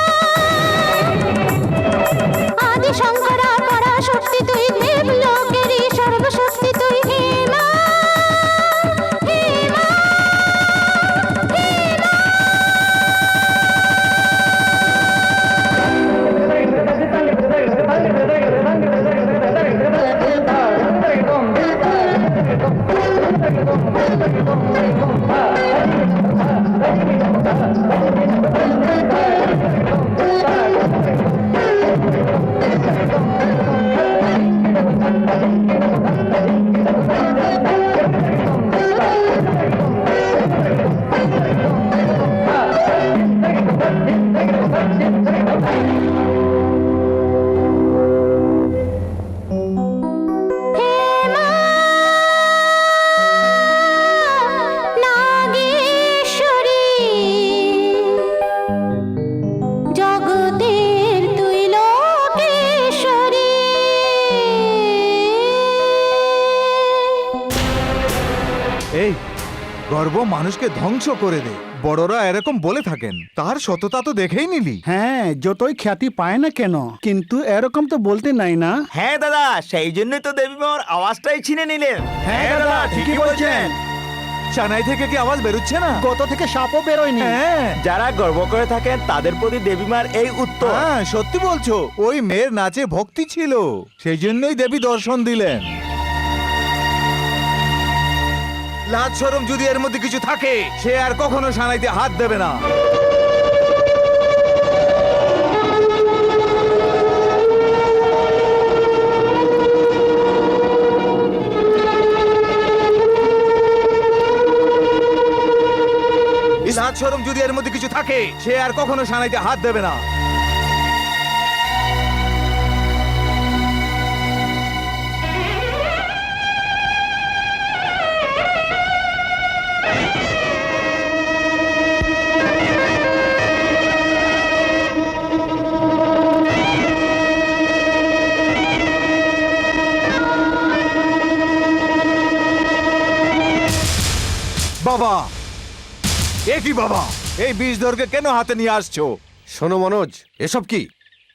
আদি শঙ্করা পরা শক্তি তুই দেব লোকেরই সর্বশক্তি তুই হে মা হে মা হে মা নাগেশ্বরী জগতের তুই লোকেশ্বরী এই গর্ব মানুষকে ধ্বংস করে দে, বড়রা এরকম বলে থাকেন। তার সততা তো দেখেই নিলি। হ্যাঁ, যতই খ্যাতি পায় না কেন, কিন্তু এরকম তো বলতে নাই না। হ্যাঁ দাদা, সেই জন্যই তো দেবী মার আওয়াজটাই ছিনে নিলেন। হ্যাঁ দাদা, ঠিকই বলছেন। চানাই থেকে কি আওয়াজ বেরোচ্ছে না? গত থেকে সাপও বেরোয়নি। হ্যাঁ যারা গর্ব করে থাকেন তাদের প্রতি দেবী মার এই উত্তর। হ্যাঁ, সত্যি বলছো। ওই মেয়ের নাচে ভক্তি ছিল, সেই জন্যই দেবী দর্শন দিলেন। লাজ শরম যদি এর মধ্যে কিছু থাকে, সে আর কখনো সানাইতে হাত দেবে না। লাজ শরম যদি এর মধ্যে কিছু থাকে, সে আর কখনো সানাইতে হাত দেবে না। বাবা, এ কি বাবা? এই বিষধরকে কেন হাতে নিয়ে আসছো? শোনো মনোজ, এসব কি?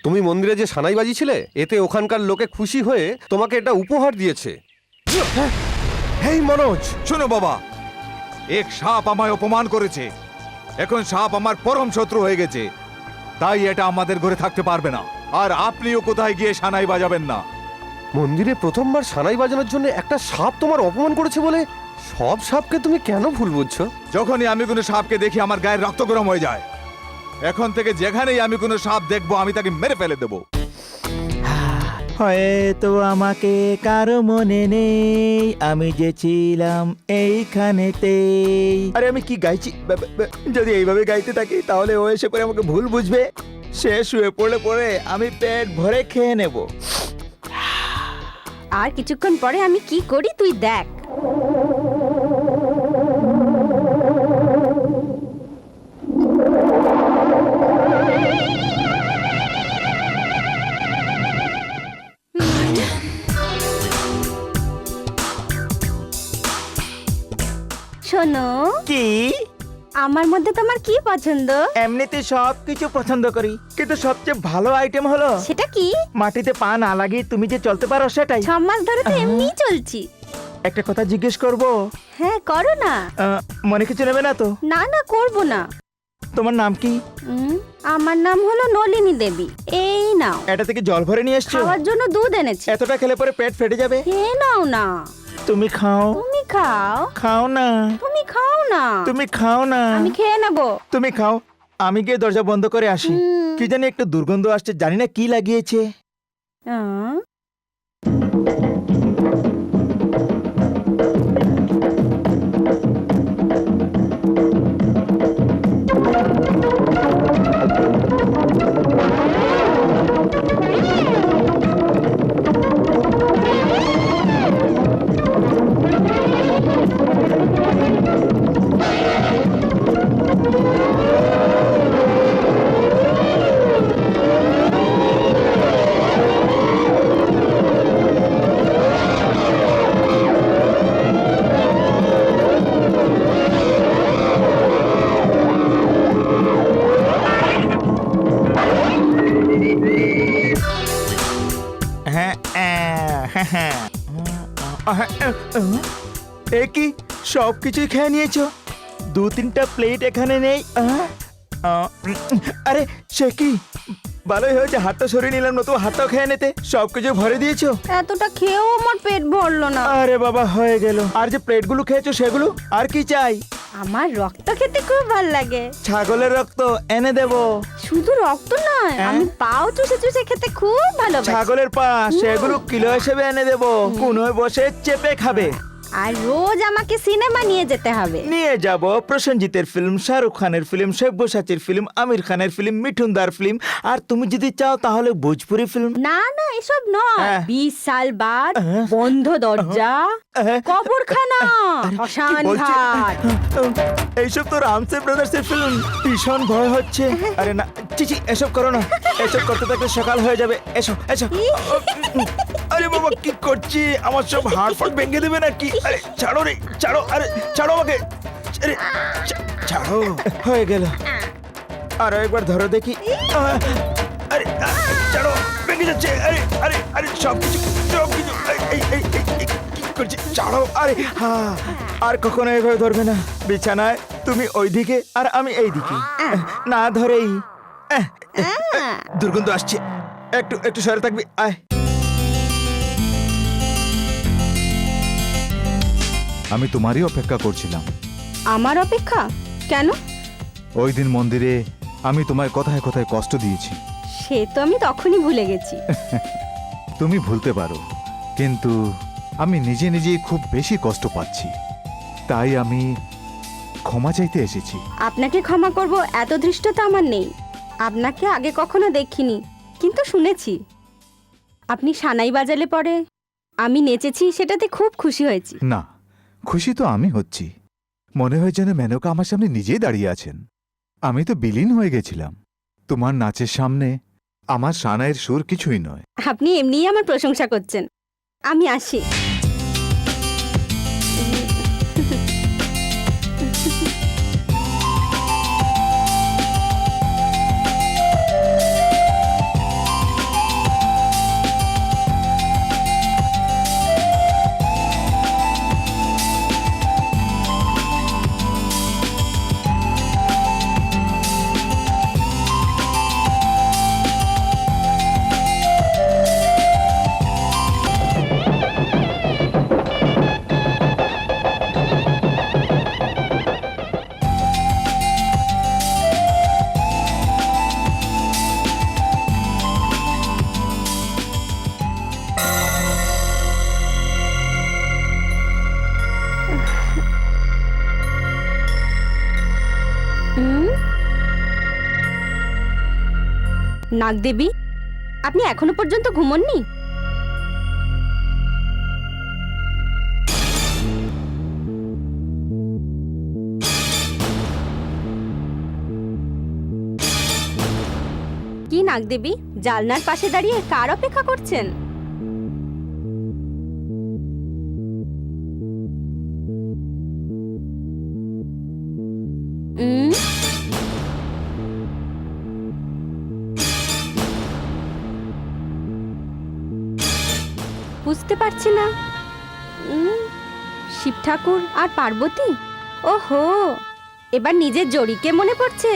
তুমি মন্দিরে যে সানাই বাজিয়েছিলে, এতে ওখানকার লোকে খুশি হয়ে তোমাকে এটা উপহার দিয়েছে। হেই মনোজ, শোনো বাবা, এক সাপ আমায় অপমান করেছে। এখন সাপ আমার পরম শত্রু হয়ে গেছে, তাই এটা আমাদের ঘরে থাকতে পারবে না। আর আপনিও কোথায় গিয়ে সানাই বাজাবেন না। মন্দিরে প্রথমবার সানাই বাজানোর জন্য একটা সাপ তোমার অপমান করেছে বলে সব সাপকে তুমি কেন ভুল বুঝছো? যখনই আমি কোনো সাপকে দেখি আমার গায়ের রক্ত গরম হয়ে যায়। এখন থেকে যেখানেই আমি কোনো সাপ দেখবো, আমি তাকে মেরে ফেলে দেবো। হয়তো আমাকে কারো মনে নেই, আমি যে ছিলাম এইখানেতেই। আরে আমি কি গাইছি? যদি এইভাবে গাইতে থাকি তাহলে ও এসে পরে আমাকে ভুল বুঝবে। সে শুয়ে পড়লে পরে আমি পেট ভরে খেয়ে নেব। আর কিছুক্ষণ পরে আমি কি করি তুই দেখ। শোনো, কি? আমার মধ্যে তোমার কি পছন্দ? এমনিতে সব কিছু পছন্দ করি, কিন্তু সবচেয়ে ভালো আইটেম হলো সেটা কি? মাটিতে পা না লাগিয়ে তুমি যে চলতে পারো সেটাই। 6 মাস ধরে তো এমনিই চলছি। একটা কথা জিজ্ঞেস করব? হ্যাঁ করো না। মনে কিছু নেবে না তো? না না, করবো না। তোমার নাম কি? আমার নাম হলো নলিনী দেবী। এই নাও। এটা থেকে জল ভরে নিয়ে এসছো? খাওয়ার জন্য দুধ এনেছি। এতটা খেলে পরে পেট ফেটে যাবে। খেয়ে নাও না। তুমি খাও। তুমি খাও। খাও না। তুমি খাও না। তুমি খাও না। আমি খেয়ে নেব। তুমি খাও, আমি গিয়ে দরজা বন্ধ করে আসি। কি জানি একটু দুর্গন্ধ আসছে, জানি না কি লাগিয়েছে। হ্যাঁ এ কি সব কিছুই খেয়ে নিয়েছো? 2-3টা প্লেট এখানে নেই। আরে সে কি, ভালোই হয়েছে হাতটা সরিয়ে নিলাম, নতুন হাতটাও খেয়ে নিতে। সবকিছু ভরে দিয়েছো? এতটা খেয়েও আমার পেট ভরলো না। আরে বাবা হয়ে গেল। আর যে প্লেটগুলো খেয়েছো সেগুলো আর কি চাই? আমার রক্ত খেতে খুব ভালো লাগে। ছাগলের রক্ত এনে দেবো। শুধু রক্ত নয়, হ্যাঁ? আমি পাও চুষে চুষে খেতে খুব ভালোবাসি। ছাগলের পা সেগুলো কিলো হিসেবে এনে দেবো, কোনোয় বসে চেপে খাবে। আর রোজ আমাকে সিনেমা নিয়ে যেতে হবে। নিয়ে যাব প্রসেনজিতের ফিল্ম, শাহরুখ খানের ফিল্ম, সব্যসাচীর ফিল্ম, আমির খানের ফিল্ম, মিঠুনদার ফিল্ম, আর তুমি যদি চাও তাহলে ভোজপুরি ফিল্ম। না না, এসব নয়। হ্যাঁ। 20 সাল বাদ, হ্যাঁ। বন্ধ দরজা, হ্যাঁ। কবরখানা, শ্মশান বলছে? ঘাট। এইসব তো রামসে ব্রাদার্সের ফিল্ম, ভীষণ ভয় হচ্ছে। আরে না চিচি, এসব করো না, এসব করতে থাকলে সকাল হয়ে যাবে। এসো এসো। আরে বাবা কি করছি, আমার সব হাড় ফাট ভেঙে দেবে নাকি? আরে ছাড়ো রে, ছাড়ো, আরে ছাড়ো আমাকে, আরে ছাড়ো। হয়ে গেল, আরো একবার ধরো দেখি। আরে ছাড়ো, ভেঙে যাচ্ছে। আরে আরে আরে সবকিছু কি করছি, ছাড়ো। আরে হ্যাঁ, আর কখনো এভাবে ধরবে না। বিছানায় তুমি ওইদিকে আর আমি এইদিকে, না ধরেই। দুর্গন্ধ আসছে, একটু একটু সরে থাকবি। আয়। আমি তোমারই অপেক্ষা করছিলাম। আমার অপেক্ষা কেন? ওই দিন মন্দিরে আমি তোমায় কথায় কথায় কষ্ট দিয়েছি। সে তো আমি তখনই ভুলে গেছি। তুমি ভুলতে পারো, কিন্তু আমি নিজে নিজেই খুব বেশি কষ্ট পাচ্ছি, তাই আমি ক্ষমা চাইতে এসেছি। আপনাকে ক্ষমা করব এত ধৃষ্টতা আমার নেই। আপনাকে আগে কখনো দেখিনি, কিন্তু শুনেছি আপনি সানাই বাজালে পরে আমি নেচেছি, সেটাতে খুব খুশি হয়েছি। না, খুশি তো আমি হচ্ছি। মনে হয় যেন মেনকা আমার সামনে নিজেই দাঁড়িয়ে আছেন। আমি তো বিলীন হয়ে গেছিলাম তোমার নাচের সামনে। আমার সানাইয়ের সুর কিছুই নয়। আপনি এমনিই আমার প্রশংসা করছেন। আমি আসি। নাগদেবী, আপনি এখনো পর্যন্ত ঘুমোননি? কি নাগদেবী, জালনার পাশে দাঁড়িয়ে কার অপেক্ষা করছেন? বুঝতে পারছি না। শিব ঠাকুর আর পার্বতী? ওহো, এবার নিজের জড়িকে মনে পড়ছে।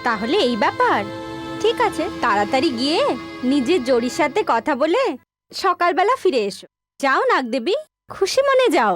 তাহলে এই ব্যাপার। ঠিক আছে, তাড়াতাড়ি গিয়ে নিজের জড়ির সাথে কথা বলে সকালবেলা ফিরে এসো। যাও নাগদেবী, খুশি মনে যাও।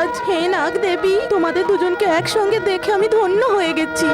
নাগরাজ, হে নাগ দেবী, তোমাদের দুজনকে একসঙ্গে দেখে আমি ধন্য হয়ে গেছি।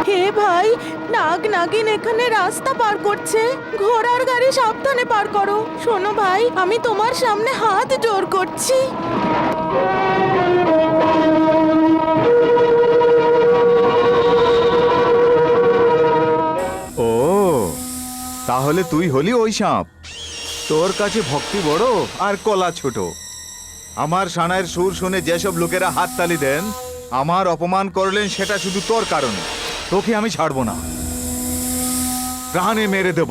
হে ভাই, নাগ নাগিন এখানে রাস্তা পার করছে, ঘোড়ার গাড়ি সাবধানে পার করো। শোনো ভাই, আমি তোমার সামনে হাত জোর করছি। ও তাহলে তুই হলি ওই সাপ। তোর কাছে ভক্তি বড় আর কলা ছোট। আমার সানাইয়ের সুর শুনে যেসব লোকেরা হাততালি দেন, আমার অপমান করলেন, সেটা শুধু তোর কারণে। তোকে আমি ছাড়বো না, প্রাণে মেরে দেব।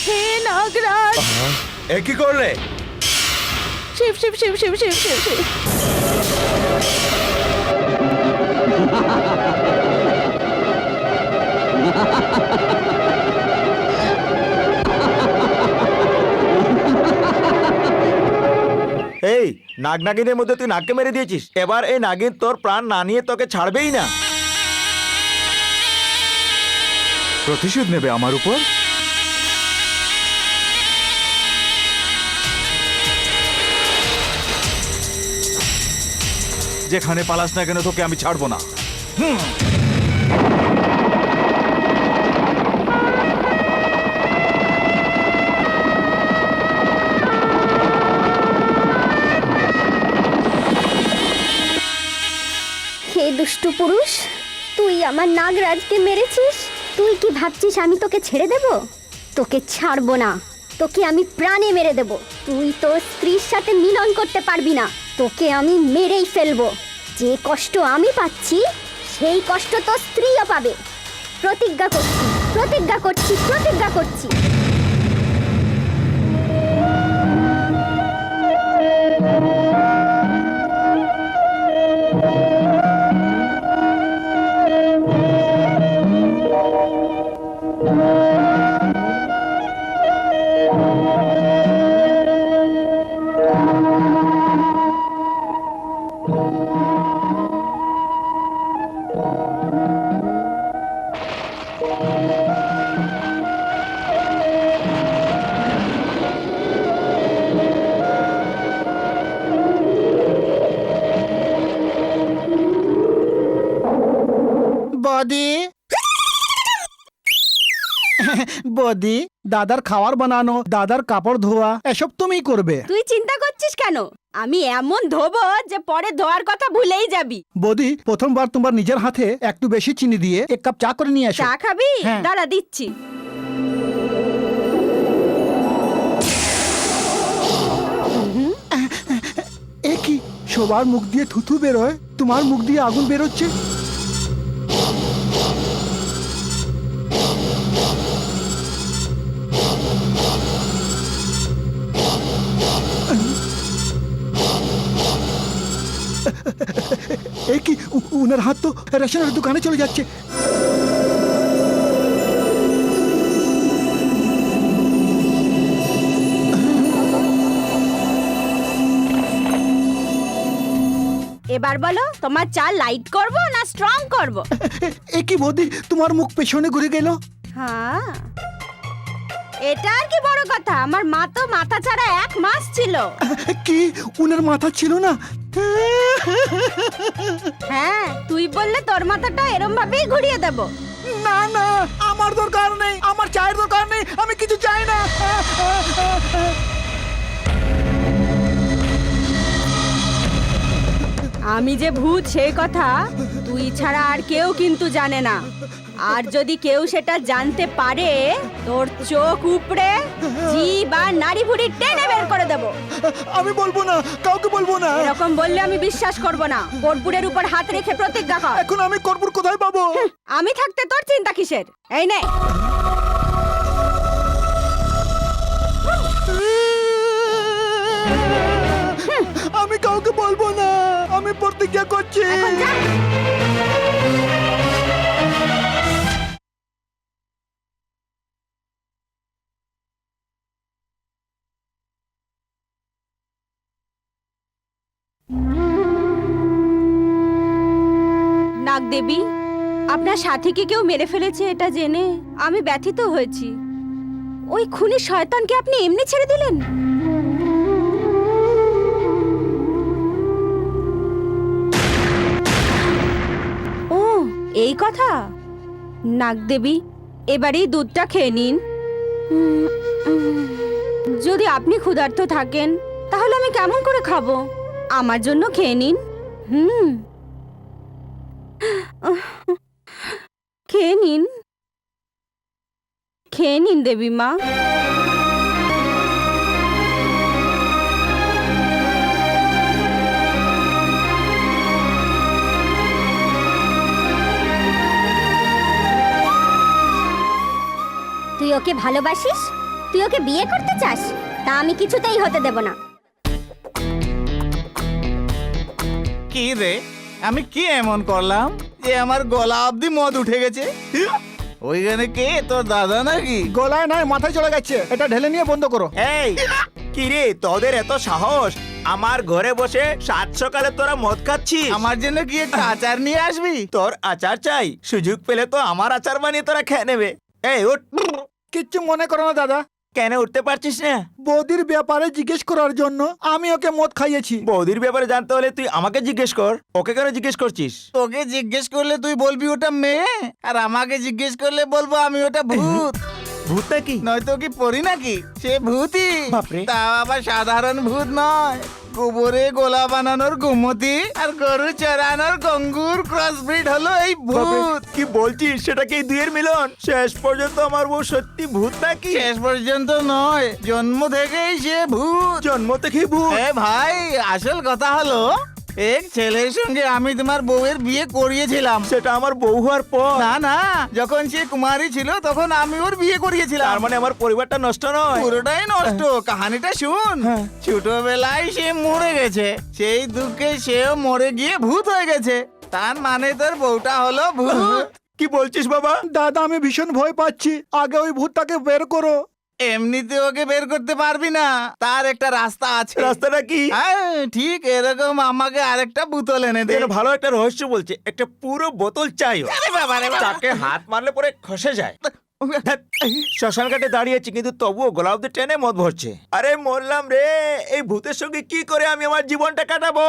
হে নাগরাজ, এ কি করলে? শিব শিব শিব শিব শিব শিব শিব। এই নাগ নাগিনের মধ্যে তুই নাগকে মেরে দিয়েছিস, এবার এই নাগিন তোর প্রাণ না নিয়ে তোকে ছাড়বেই না। প্রতিশোধ নেবে আমার উপর? যেখানে পালাস না কেন, তোকে আমি ছাড়বো না। হে দুষ্টু পুরুষ, তুই আমার নাগরাজকে মেরেছিস। তুই কি ভাবছিস আমি তোকে ছেড়ে দেব? তোকে ছাড়বো না, তোকে আমি প্রাণে মেরে দেব। তুই তোর স্ত্রীর সাথে মিলন করতে পারবি না, তোকে আমি মেরেই ফেলবো। যে কষ্ট আমি পাচ্ছি সেই কষ্ট তোর স্ত্রীও পাবে। প্রতিজ্ঞা করছি, প্রতিজ্ঞা করছি, প্রতিজ্ঞা করছি। বদি বদি, দাদার খাবার বানানো, দাদার কাপড় ধোয়া, এসব তুমিই করবে। তুই চিন্তা করছিস কেন? আমি এমন ধোবো যে পরে ধোয়ার কথা ভুলেই যাবি। বদি, প্রথমবার তোমার নিজের হাতে একটু বেশি চিনি দিয়ে এক কাপ চা করে নিয়ে এসো। চা খাবি? হ্যাঁ। দাঁড়া দিচ্ছি। এ কি, সবার মুখ দিয়ে থুথু বেরোয়, তোমার মুখ দিয়ে আগুন বেরোচ্ছে। এ কি, উনার হাত তো রেশনের দোকানে চলে যাচ্ছে। এবার বলো, তোমার চা লাইট করব না স্ট্রং করব? এ কি বৌদি, তোমার মুখ পেছনে ঘুরে গেল। হ্যাঁ, এটা আর কি বড় কথা? আমার মা তো মাথা ছাড়া 1 মাস ছিল। কি, উনার মাথা ছিল না? হ্যাঁ, তুই বললে তোর মাথাটা এরম ভাবেই ঘুরিয়ে দেব। না না, আমার দরকার নেই, আমার চায়ের দরকার নেই, আমি কিছু চাই না। আমি যে ভূত সেই কথা তুই ছাড়া আর কেউ কিন্তু জানে না। আর যদি কেউ সেটা জানতে পারে, তোর চোখ উপড়ে জিভ আর নাড়ি ভুড়ি টেনে বের করে দেব। আমি বলবো না, কাউকে বলবো না। এরকম বললে আমি বিশ্বাস করব না। কর্পূরের উপর হাত রেখে প্রতিজ্ঞা কর। এখন আমি কর্পূর কোথায় পাবো? আমি থাকতে তোর চিন্তা কিসের? এই নে। আমি কাউকে বলবো না, আমি প্রতিজ্ঞা করছি। এখন যা। নাগদেবী, আপনার সাথীকে কেউ মেরে ফেলেছে এটা জেনে আমি ব্যথিত হয়েছি। ওই খুনি শয়তানকে আপনি এমনি ছেড়ে দিলেন? ও, এই কথা। নাগদেবী, এবার এই দুধটা খেয়ে নিন। যদি আপনি ক্ষুধার্ত থাকেন তাহলে আমি কেমন করে খাবো? আমার জন্য খেয়ে নিন। খেয়ে নিন, খেয়ে নিন দেবী মা। তুই ওকে ভালোবাসিস? তুই ওকে বিয়ে করতে চাস? তা আমি কিছুতেই হতে দেব না। কি রে, আমি কি এমন করলাম যে আমার গলা অবধি মদ উঠে গেছে? ওইখানে কে, তোর দাদা নাকি? গলায় নয়, মাথায় চলে গেছে। এটা ঢেলে নিয়ে বন্ধ করো। এই কি রে, তোদের এত সাহস? আমার ঘরে বসে সাত সকালে তোরা মদ খাচ্ছিস? আমার জন্য কি একটা আচার নিয়ে আসবি? তোর আচার চাই? সুযোগ পেলে তো আমার আচার বানিয়ে তোরা খেয়ে নেবে। এই উঠ। কিচ্ছু মনে করো না দাদা, কেন উঠতে পারছিস না? বৌদির ব্যাপারে জিজ্ঞেস করার জন্য আমি ওকে মদ খাইয়েছি। বৌদির ব্যাপারে জানতে হলে তুই আমাকে জিজ্ঞেস কর, ওকে কেন জিজ্ঞেস করছিস? তোকে জিজ্ঞেস করলে তুই বলবি ওটা মেয়ে, আর আমাকে জিজ্ঞেস করলে বলবো আমি ওটা ভূত। ভূত নাকি? নয়তো কি পরি নাকি? সে ভূতই। বাপরে। তা আবার সাধারণ ভূত নয়। গোবরে গোলা বানানোর গোমতী আর গরু চড়ানোর গঙ্গুর ক্রসব্রিড হলো এই ভূত। কি বলছিস? সেটা কি দুইয়ের মিলন? শেষ পর্যন্ত আমার বউ সত্যি ভূত নাকি? শেষ পর্যন্ত নয়, জন্ম থেকেই সে ভূত। জন্ম থেকেই ভূত? এ ভাই, আসল কথা হলো এক ছেলের সঙ্গে আমি তোমার বউয়ের বিয়ে করিয়েছিলাম। সেটা আমার বউ হওয়ার পর? না না, যখন সে কুমারী ছিল তখন আমি ওর বিয়ে করিয়েছিলাম। তার মানে আমার পরিবারটা নষ্ট নয়? পুরোটাই নষ্ট। কাহানিটা শুন। ছোটবেলায় সে মরে গেছে, সেই দুঃখে সেও মরে গিয়ে ভূত হয়ে গেছে। তার মানে তোর বউটা হলো ভূত। কি বলছিস বাবা? দাদা, আমি ভীষণ ভয় পাচ্ছি। আগে ওই ভূতটাকে বের করো। এমনিতে ওকে বের করতে পারবি না, তার একটা রাস্তা আছে। রাস্তাটা কি? হ্যাঁ, ঠিক এরকম আমাকে আরেকটা বোতল এনে দে। যেন ভালো একটা রহস্য বলছে, একটা পুরো বোতল চাই। আরে বাবা রে বাবা। তাকে হাত মারলে পরে খসে যায়। শ্মশান ঘাটে দাঁড়িয়েছি কিন্তু তবুও গলা অব্দি টেনে মদ ভরছে। আরে মরলাম রে, এই ভূতের সঙ্গে কি করে আমি আমার জীবনটা কাটাবো?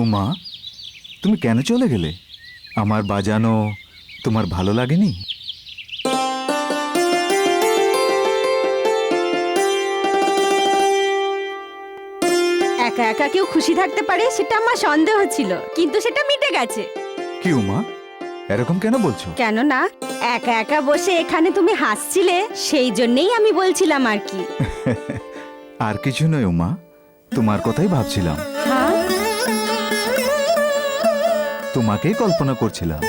উমা, তুমি কেন চলে গেলে? আমার বাজানো তোমার ভালো লাগেনি? একা একা কেউ খুশি থাকতে পারে সেটা আমার সন্দেহ ছিল, কিন্তু সেটা মিটে গেছে। কি উমা, এরকম কেন বলছো? কেন না, একা একা বসে এখানে তুমি হাসছিলে, সেই জন্যেই আমি বলছিলাম আর কি। আর কিছু নয় উমা, তোমার কথাই ভাবছিলাম, হ্যাঁ, তোমাকেই কল্পনা করছিলাম।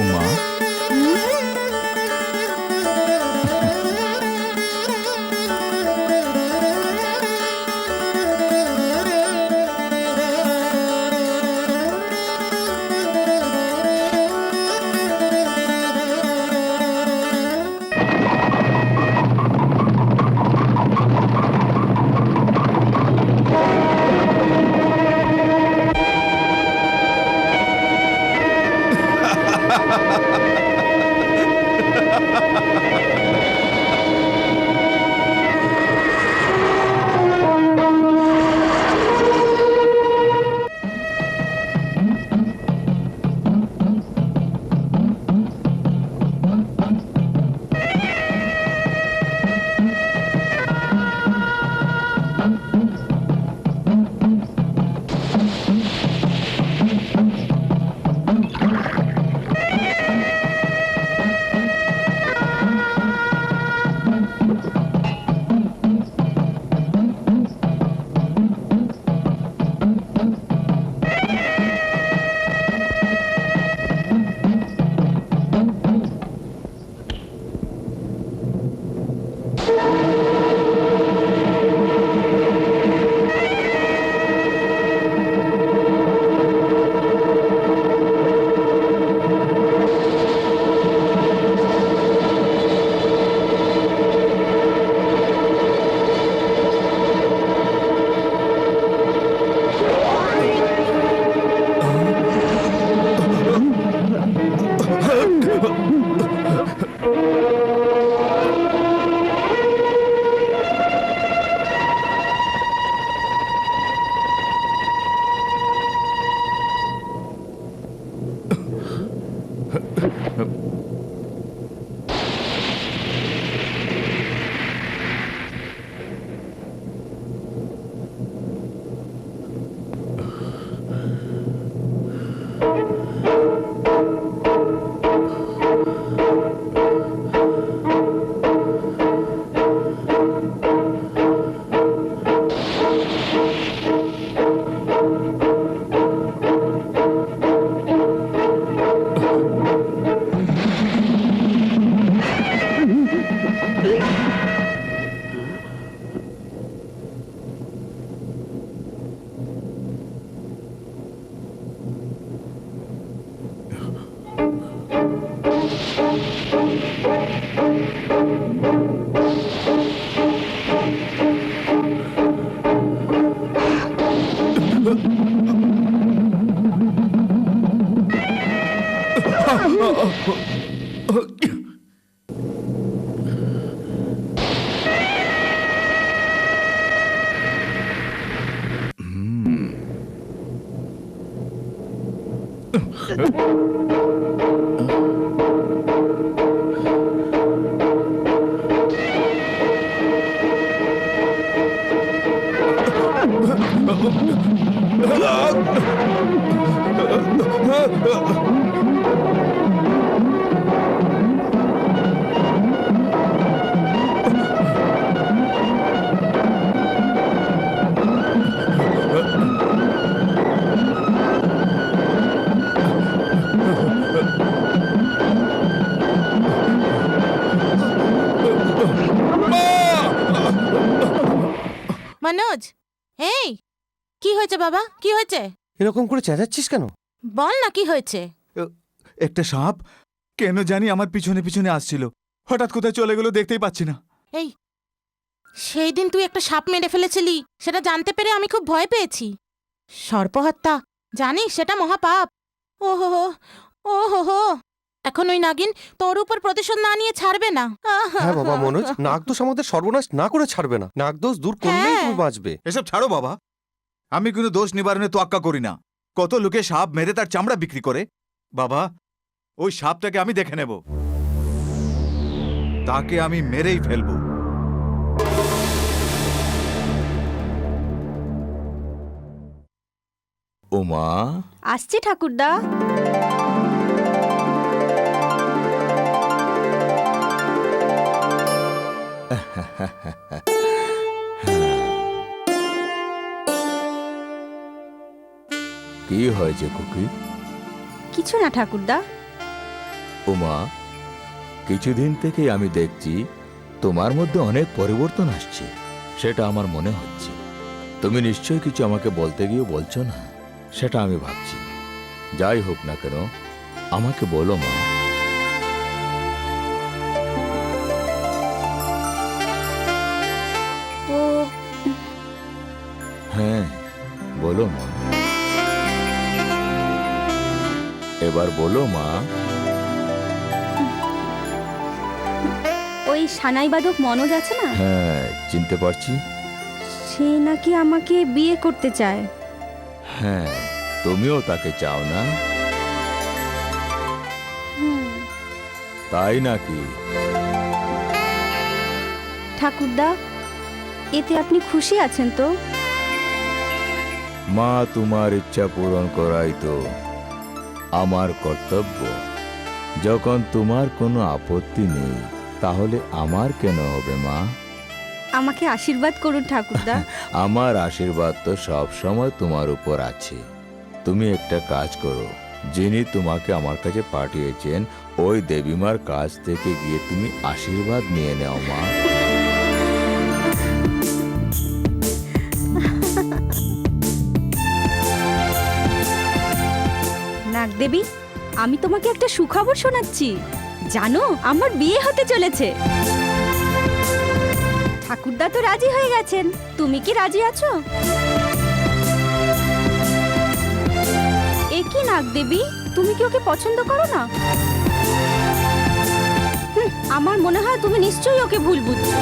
উমা, মনোজ, এই কি হয়েছে বাবা, কি হয়েছে? এরকম করে চেঁচাচ্ছিস কেন? বল না কি হয়েছে। একটা সাপ কেন জানি আমার পিছনে পিছনে আসছিল, হঠাৎ কোথায় চলে গেল দেখতেই পাচ্ছি না। এই সেই দিন তুই একটা সাপ মেরে ফেলেছিলি, সেটা জানতে পেরে আমি খুব ভয় পেয়েছি। সর্পহত্যা, জানিস সেটা মহাপাপ। ওহো ওহো, এখন ওই নাগিন তোর উপর প্রতিশোধ না নিয়ে ছাড়বে না। হ্যাঁ বাবা মনোজ, নাগদোষ আমাদের সর্বনাশ না করে ছাড়বে না, নাগদোষ দূর করলেই হ্যাঁ। তুমি বাঁচবে। এসব ছাড়ো বাবা, আমি কোনো দোষ নিবারণে তোয়াক্কা করি না। কত লোকে সাপ মেরে তার চামড়া বিক্রি করে। বাবা, ওই সাপটাকে আমি দেখে নেব, তাকে আমি মেরেই ফেলবো। উমা, আসছি ঠাকুরদা। কি হয়েছে খুকি? কিছু না ঠাকুরদা। উমা, কিছুদিন থেকেই আমি দেখছি তোমার মধ্যে অনেক পরিবর্তন আসছে, সেটা আমার মনে হচ্ছে। তুমি নিশ্চয়ই কিছু আমাকে বলতে গিয়ে বলছো না, সেটা আমি ভাবছি। যাই হোক না কেন, আমাকে বলো মা। ও হ্যাঁ, বলো মা, এবার বলো মা। ওই সানাই বাদক মনোজ আছে না, হ্যাঁ, চিনতে পারছি। সে নাকি আমাকে বিয়ে করতে চায়। হ্যাঁ, তুমিও তাকে চাও না, তাই নাকি? ঠাকুরদা, এতে আপনি খুশি আছেন তো? মা, তোমার ইচ্ছা পূরণ করাই তো আমার কর্তব্য। যখন তোমার কোনো আপত্তি নেই, তাহলে আমার কেন হবে মা? আমাকে আশীর্বাদ করুন ঠাকুরদা। আমার আশীর্বাদ তো সব সময় তোমার উপর আছে। তুমি একটা কাজ করো, যিনি তোমাকে আমার কাছে পাঠিয়েছেন ওই দেবীমার কাছ থেকে গিয়ে তুমি আশীর্বাদ নিয়ে নাও মা। নাগদেবী, আমি তোমাকে একটা সুখবর শোনাচ্ছি। জানো, আমার বিয়ে হতে চলেছে। ঠাকুরদা তো রাজি হয়ে গেছেন। তুমি কি রাজি আছো? এ কি নাগদেবী, তুমি কি ওকে পছন্দ করো না? আমার মনে হয় তুমি নিশ্চয়ই ওকে ভুল বুঝছো।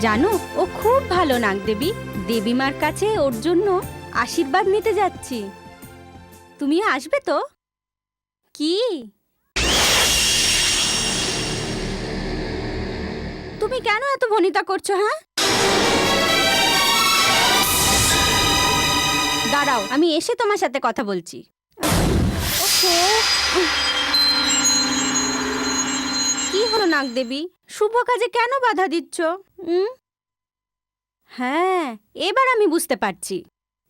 জানো, ও খুব ভালো নাগদেবী। দেবীমার কাছে ওর জন্য আশীর্বাদ নিতে যাচ্ছি। তুমি আসবে তো? কি তুমি কেন এত ভনিতা করছো? হ্যাঁ, দাঁড়াও, আমি এসে তোমার সাথে কথা বলছি। ওহো, কি হলো নাগদেবী, শুভ কাজে কেন বাধা দিচ্ছ? হ্যাঁ, এবার আমি বুঝতে পারছি।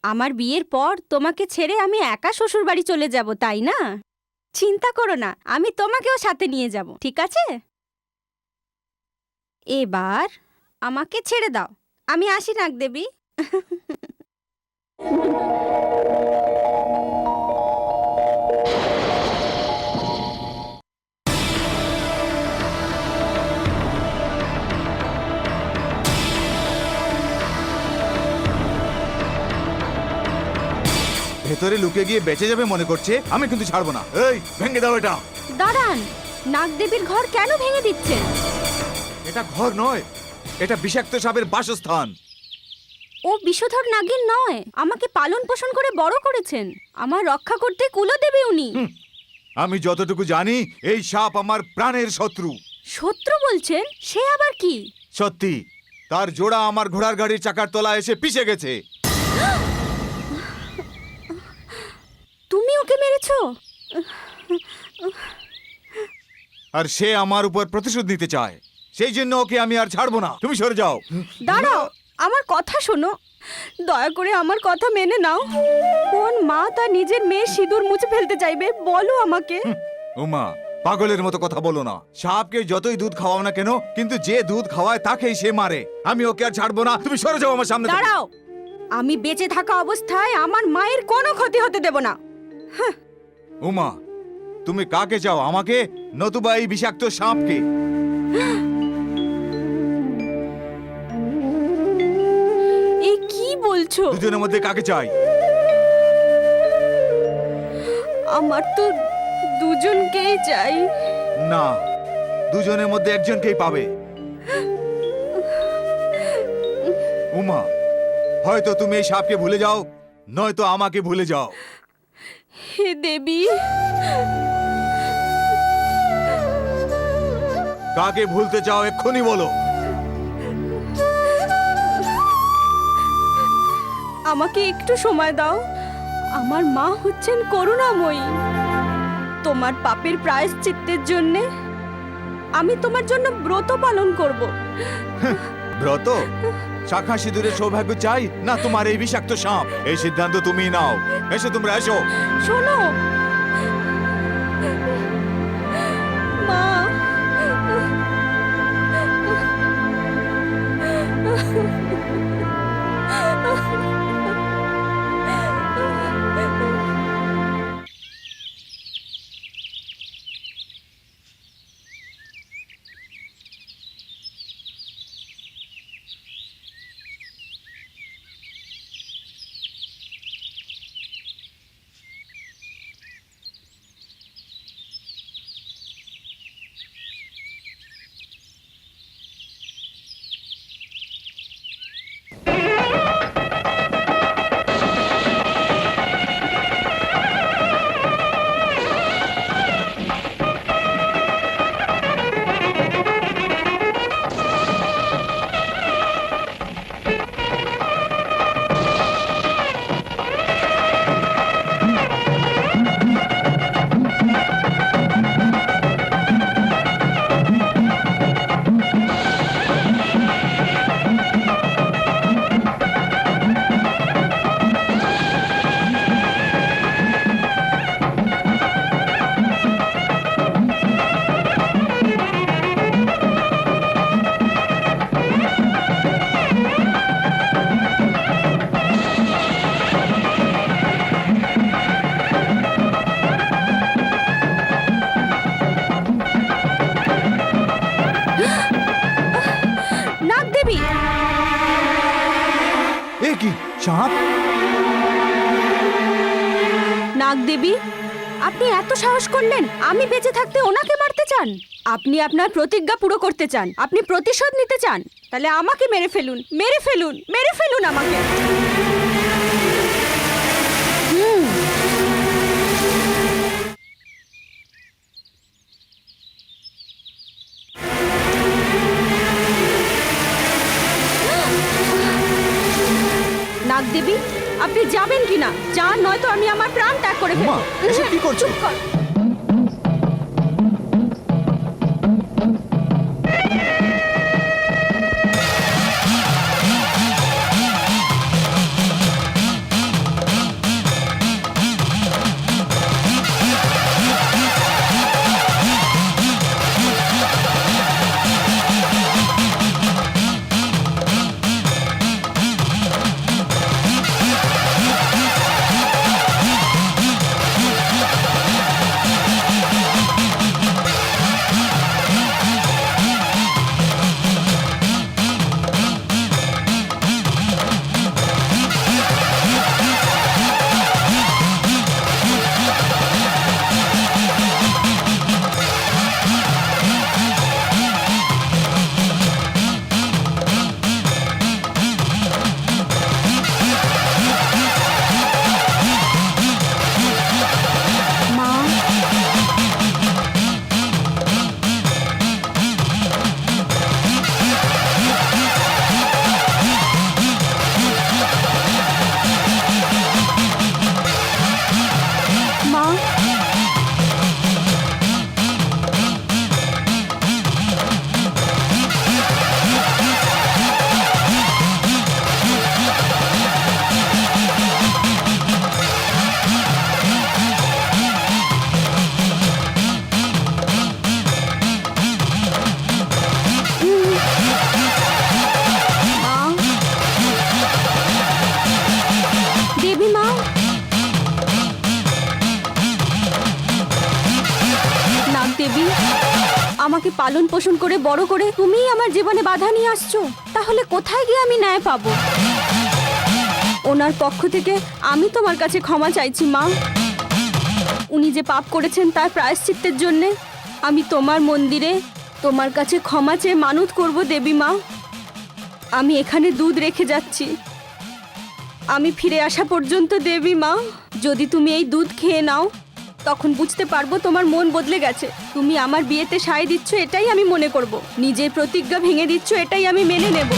আমার বিয়ের পর তোমাকে ছেড়ে আমি একা শ্বশুর বাড়ি চলে যাব, তাই না? চিন্তা করো না, আমি তোমাকেও সাথে নিয়ে যাব, ঠিক আছে? এবার আমাকে ছেড়ে দাও, আমি আসি নাগদেবী। ভেতরে লুকে গিয়ে বেঁচে যাবে মনে করছে, আমি কিন্তু ছাড়বো না। এই, ভেঙে দাও এটা। দাঁড়ান, নাগদেবীর ঘর কেন ভেঙে দিচ্ছেন? এটা ঘর নয়, এটা বিষাক্ত সাপের বাসস্থান। ও বিষধর নাগিন নয়, আমাকে পালন পোষণ করে বড় করেছেন। আমার রক্ষা করতে কুলদেবী উনি। আমি যতটুকু জানি, এই সাপ আমার প্রাণের শত্রু। শত্রু বলছেন? সে আবার কি? সত্যি, তার জোড়া আমার ঘোড়ার গাড়ির চাকার তলায় এসে পিষে গেছে। তুমি ওকে মেরেছো? আর সে আমার উপর প্রতিশোধ নিতে চায়, সেই জন্য ওকে আমি আর ছাড়বো না। তুমি সরে যাও। দাঁড়াও, আমার কথা শোনো। দয়া করে আমার কথা মেনে নাও। কোন মা তার নিজের মেয়ের সিঁদুর মুছে ফেলতে চাইবে? বলো আমাকে। উমা, পাগলের মতো কথা বলো না। সাপকে যতই দুধ খাওয়াও না কেন, কিন্তু যে দুধ খাওয়ায় তাকেই সে মারে। আমি ওকে আর ছাড়বো না। তুমি সরে যাও আমার সামনে থেকে। দাঁড়াও, আমি বেঁচে থাকা অবস্থায় আমার মায়ের কোনো ক্ষতি হতে দেব না। উমা, তুমি কাকে চাও, আমাকে নতুবা এই বিষাক্ত সাপকে? এ কি বলছো? দুজনের মধ্যে কাকে চাই? আমার তো দুজনকেই চাই। না, দুজনের মধ্যে একজনকেই পাবে। উমা, হয়তো তুমি এই সাপকে ভুলে যাও, নয়তো আমাকে ভুলে যাও। হে দেবী, কাকে ভুলতে চাও এক্ষুনি বলো। আমাকে একটু সময় দাও। আমার মা হচ্ছেন করুণাময়ী। তোমার পাপের প্রায়শ্চিত্তের জন্যে আমি তোমার জন্য ব্রত পালন করব। ব্রত? শাখা সিঁদুরে সৌভাগ্য চাই না তোমার এই বিষাক্ত সাপ? এই সিদ্ধান্ত তুমি নাও। এসো, তোমরা এসো। শোনো মা, নাগদেবী! এ কি সাপ? নাগদেবী, আপনি এত সাহস করলেন? আমি বেঁচে থাকতে ওনাকে মারতে চান? আপনি আপনার প্রতিজ্ঞা পুরো করতে চান? আপনি প্রতিশোধ নিতে চান? তাহলে আমাকে মেরে ফেলুন, মেরে ফেলুন, মেরে ফেলুন আমাকে। নাগদেবী, আপনি যাবেন কিনা? যান, নয়তো আমি আমার প্রাণ ত্যাগ করে ফেলবো। মা, এসব কি করছো? চুপ কর। আমাকে পালন পোষণ করে বড় করে তুমিই আমার জীবনে বাধা নিয়ে আসছো, তাহলে কোথায় গিয়ে আমি ন্যায় পাবো? ওনার পক্ষ থেকে আমি তোমার কাছে ক্ষমা চাইছি মা। উনি যে পাপ করেছেন তার প্রায়শ্চিত্তের জন্য আমি তোমার মন্দিরে তোমার কাছে ক্ষমা চেয়ে মানত করব দেবী মা। আমি এখানে দুধ রেখে যাচ্ছি, আমি ফিরে আসা পর্যন্ত দেবী মা। যদি তুমি এই দুধ খেয়ে নাও তখন বুঝতে পারবো তোমার মন বদলে গেছে। তুমি আমার বিয়েতে সায় দিচ্ছ এটাই আমি মনে করব, নিজের প্রতিজ্ঞা ভেঙে দিচ্ছ এটাই আমি মেনে নেব।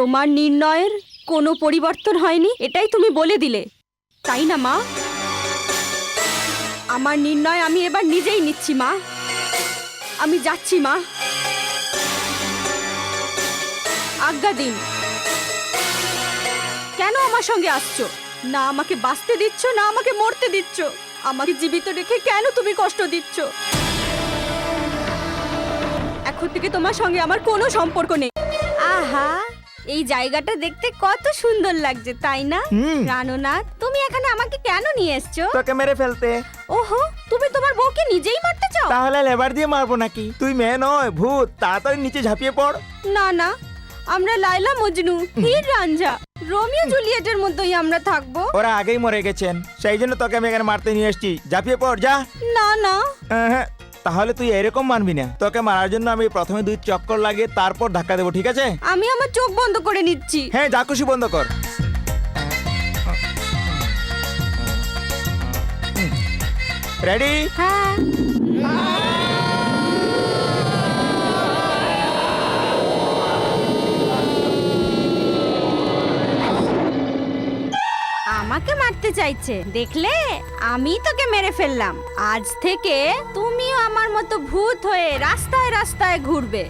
তোমার নির্ণয়ের কোনো পরিবর্তন হয়নি, এটাই তুমি বলে দিলে, তাই না মা? আমার নির্ণয় আমি এবার নিজেই নিচ্ছি মা। আমি যাচ্ছি মা, আজ্ঞা দিন। কেন আমার সঙ্গে আসছো? না আমাকে বাঁচতে দিচ্ছ, না আমাকে মরতে দিচ্ছ। আমাকে জীবিত রেখে কেন তুমি কষ্ট দিচ্ছ? এখন থেকে তোমার সঙ্গে আমার কোনো সম্পর্ক নেই। আহা, এই জায়গাটা দেখতে কত সুন্দর লাগছে, তাই না? রানুনাথ, তুমি এখানে আমাকে কেন নিয়ে এসছো? তোকে মেরে ফেলতে। ওহো, তুমি তোমার বউকে নিজেই মারতে চাও? তাহলে লেবার দিয়ে মারবো নাকি? তুই মেয়ে নয়, ভূত। তাড়াতাড়ি নিচে ঝাঁপিয়ে পড়। না না, আমরা লায়লা মজনু, হীর রাঞ্ঝা, রোমিও জুলিয়েটের মধ্যেই আমরা থাকবো। ওরা আগেই মরে গেছেন, সেই জন্য তোকে আমি এখানে মারতে নিয়ে এসেছি। ঝাঁপিয়ে পড়, যা। না না, হ্যাঁ, তাহলে তুই এরকম মানবি না। তোকে মারার জন্য আমি প্রথমে 2 চক্কর লাগিয়ে তারপর ধাক্কা দেবো, ঠিক আছে? আমি আমার চোখ বন্ধ করে নিচ্ছি। হ্যাঁ, যা খুশি বন্ধ কর। রেডি? হ্যাঁ। আমাকে মারতে চাইছে, দেখলে? আমি তোকে মেরে ফেললাম। আজ থেকে তুমিও আমার মতো ভূত হয়ে রাস্তায় রাস্তায় ঘুরবে।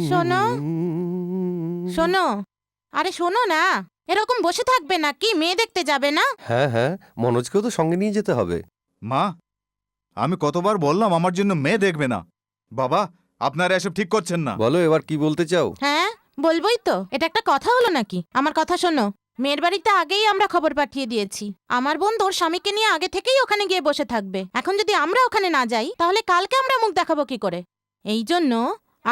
শোনো শোনো, আরে শোনো না, এরকম বসে থাকবে নাকি? মেয়ে দেখতে যাবে না? হ্যাঁ হ্যাঁ, মনোজকেও তো সঙ্গে নিয়ে যেতে হবে। মা, আমি কতবার বললাম আমার জন্য মেয়ে দেখবে না। বাবা, আপনারা এসব ঠিক করছেন না। বলো এবার কি বলতে চাও? হ্যাঁ, বলবোই তো। এটা একটা কথা হলো নাকি? আমার কথা শোনো, মেয়ের বাড়িতে আগেই আমরা খবর পাঠিয়ে দিয়েছি। আমার বোন তোর স্বামীকে নিয়ে আগে থেকেই ওখানে গিয়ে বসে থাকবে। এখন যদি আমরা ওখানে না যাই, তাহলে কালকে আমরা মুখ দেখাবো কি করে? এই জন্য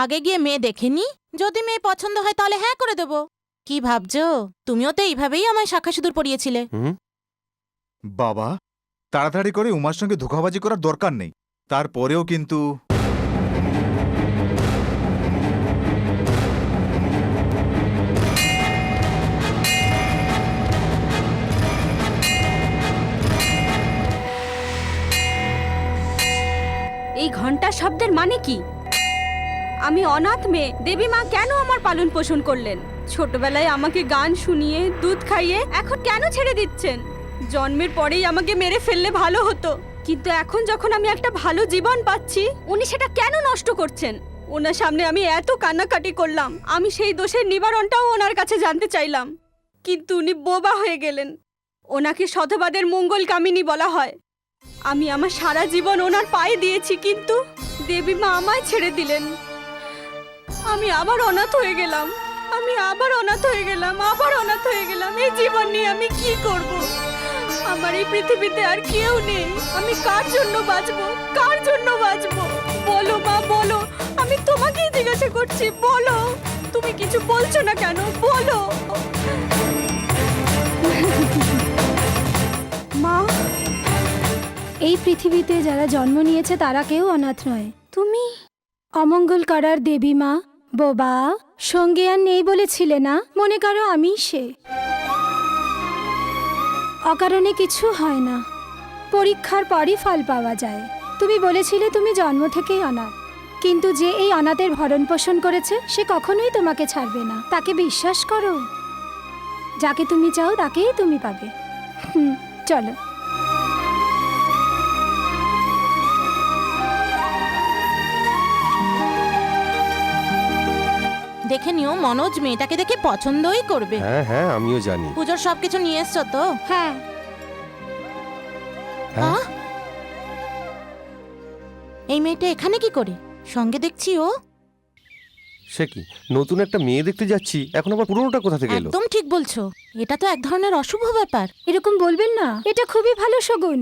আগে গিয়ে মেয়ে দেখে নি, যদি মেয়ে পছন্দ হয় তাহলে হ্যাঁ করে দেবো। কি ভাবছো? তুমিও তো এইভাবেই আমায় শাখা সিঁদুর পরিয়েছিলে। বাবা, তাড়াতাড়ি করে উমার সঙ্গে ধোঁকাবাজি করার দরকার নেই। তারপরেও কিন্তু এই ঘন্টার শব্দের মানে কি? আমি অনাথ মেয়ে, দেবী মা কেন আমার পালন পোষণ করলেন? ছোটবেলায় আমাকে গান শুনিয়ে দুধ খাইয়ে এখন কেন ছেড়ে দিচ্ছেন? জন্মের পরেই আমাকে মেরে ফেললে ভালো হতো, কিন্তু এখন যখন আমি একটা ভালো জীবন পাচ্ছি, উনি সেটা কেন নষ্ট করছেন? ওনার সামনে আমি এত কান্নাকাটি করলাম, আমি সেই দোষের নিবারণটাও ওনার কাছে জানতে চাইলাম, কিন্তু উনি বোবা হয়ে গেলেন। ওনাকে শতবাদের মঙ্গল কামিনী বলা হয়। আমি আমার সারা জীবন ওনার পায়ে দিয়েছি, কিন্তু দেবী মা আমায় ছেড়ে দিলেন। আমি আবার অনাথ হয়ে গেলাম, আবার অনাথ হয়ে গেলাম। এই জীবন নিয়ে আমি কি করব? আমার এই পৃথিবীতে আর কেউ নেই। আমি কার জন্য বাঁচবো? বলো মা, বলো। আমি তোমাকেই জিজ্ঞাসা করছি, বলো। তুমি কিছু বলছো না কেন? বলো। মা, এই পৃথিবীতে যারা জন্ম নিয়েছে তারা কেউ অনাথ নয়। তুমি অমঙ্গল করার দেবী মা, বোবা, সঙ্গে আর নেই বলেছিলে না? মনে করো আমি সে। অকারণে কিছু হয় না, পরীক্ষার পরই ফল পাওয়া যায়। তুমি বলেছিলে তুমি জন্ম থেকেই অনাথ, কিন্তু যে এই অনাথের ভরণ পোষণ করেছে সে কখনোই তোমাকে ছাড়বে না। তাকে বিশ্বাস করো, যাকে তুমি চাও তাকেই তুমি পাবে। চলো। দেখে নিও, মনোজ মেয়েটাকে দেখে পছন্দই করবে। হ্যাঁ হ্যাঁ, আমিও জানি। পুজোর সবকিছু নিয়ে এসছো তো? হ্যাঁ। হ্যাঁ। এই মেয়েটা এখানে কি করে? সঙ্গে দেখছি ও। সে কি, নতুন একটা মেয়ে দেখতে যাচ্ছি, এখন আবার পুরনোটা কোথা থেকে এলো? একদম ঠিক বলছো, এটা তো এক ধরনের অশুভ ব্যাপার। এরকম বলবেন না, এটা খুবই ভালো শগুন।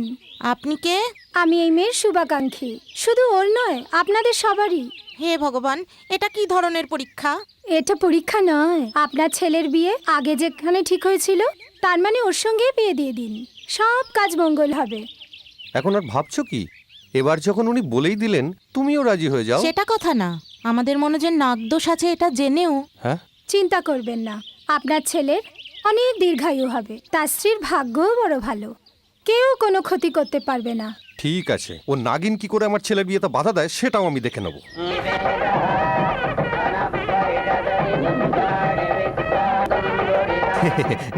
আপনি কে? আমি এই মেয়ের শুভাকাঙ্ক্ষী, শুধু ওর নয় আপনাদের সবারই। হে ভগবান, এটা কি ধরনের পরীক্ষা? এটা পরীক্ষা নয়, আপনার ছেলের বিয়ে আগে যেখানে ঠিক হয়েছিল তার মানে ওর সঙ্গে বিয়ে দিয়ে দিন, সব কাজ মঙ্গল হবে। এখন আর ভাবছো কি? এবার যখন উনি বলেই দিলেন, তুমিও রাজি হয়ে যাও। সেটা কথা না, আমাদের মনে যে নাগদোষ আছে এটা জেনেও। হ্যাঁ, চিন্তা করবেন না, আপনার ছেলের অনেক দীর্ঘায়ু হবে, তার স্ত্রীর ভাগ্যও বড় ভালো, কেউ কোনো ক্ষতি করতে পারবে না। ঠিক আছে, ও নাগিন কি করে আমার ছেলের বিয়েতে বাধা দেয় সেটাও আমি দেখে নেব।